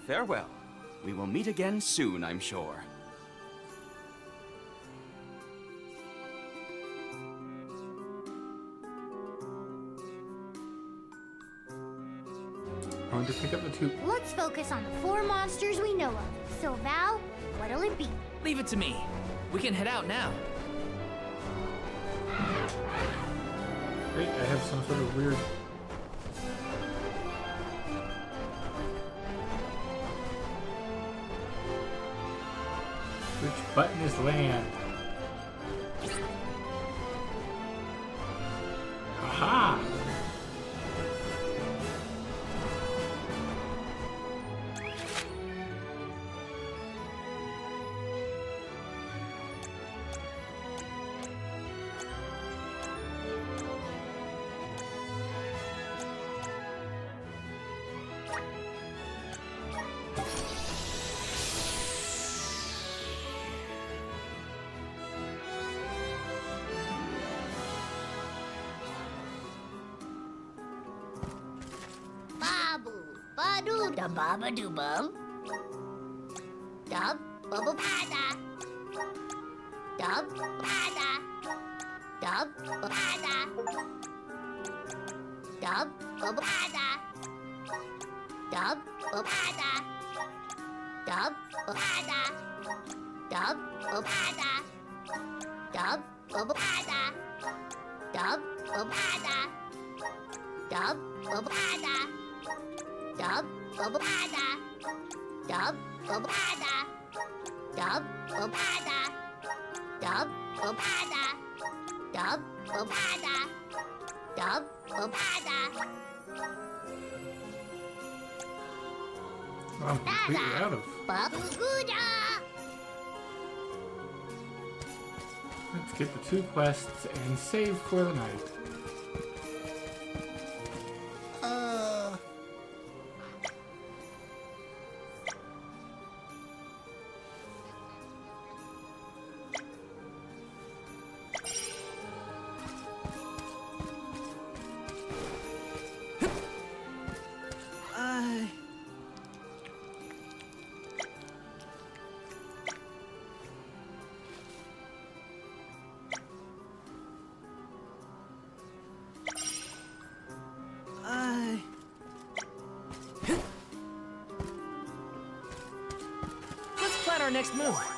Farewell. We will meet again soon, I'm sure. Going to pick up the 2. Let's focus on the 4 monsters we know of. So, Val, what'll it be? Leave it to me. We can head out now. Great, I have some sort of weird... Which button is land? Aha! Ba-doo da ba-ba-doo-bum. Dub bubble-pada. Dub pada. Dub pada. Dub bubble-pada. Dub bubble-pada. Dub bubble-pada. Dub bubble-pada. Dub bubble-pada. Dub bubble-pada. Dub bubble-pada. Dub bubble-pada. Dub bubble-pada. Dub bubble-pada. Dub bubble-pada. Dub bubble-pada. Dub bubble-pada. I'm completely out of. Babuguda. Let's get the 2 quests and save for the night. Let's plan our next move.